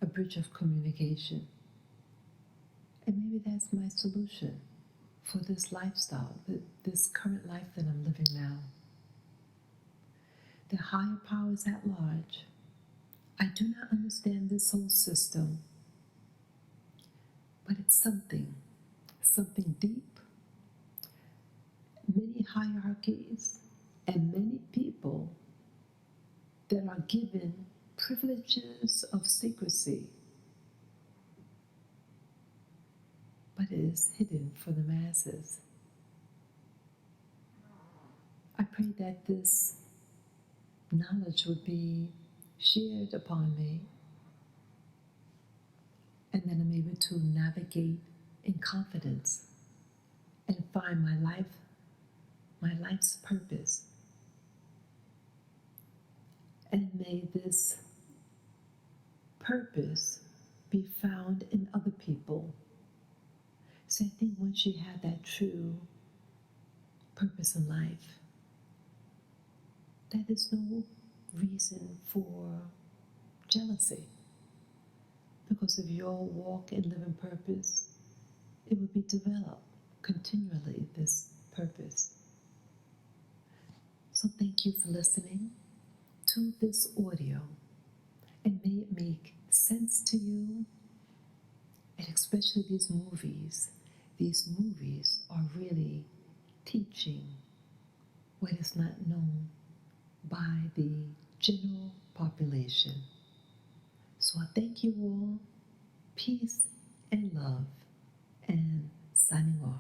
Speaker 1: of communication. And maybe that's my solution for this lifestyle, this current life that I'm living now. The higher powers at large. I do not understand this whole system, but it's something deep, many hierarchies, and many people that are given privileges of secrecy, but it is hidden for the masses. I pray that this knowledge would be shared upon me, and then I'm able to navigate in confidence and find my life's purpose. And may this purpose be found in other people. So I think once you have that true purpose in life, that is no reason for jealousy. Because if your walk and live in purpose, it would be developed continually, this purpose. So thank you for listening to this audio, and may it make sense to you, and especially these movies. These movies are really teaching what is not known by the general population. So I thank you all. Peace and love, and signing off.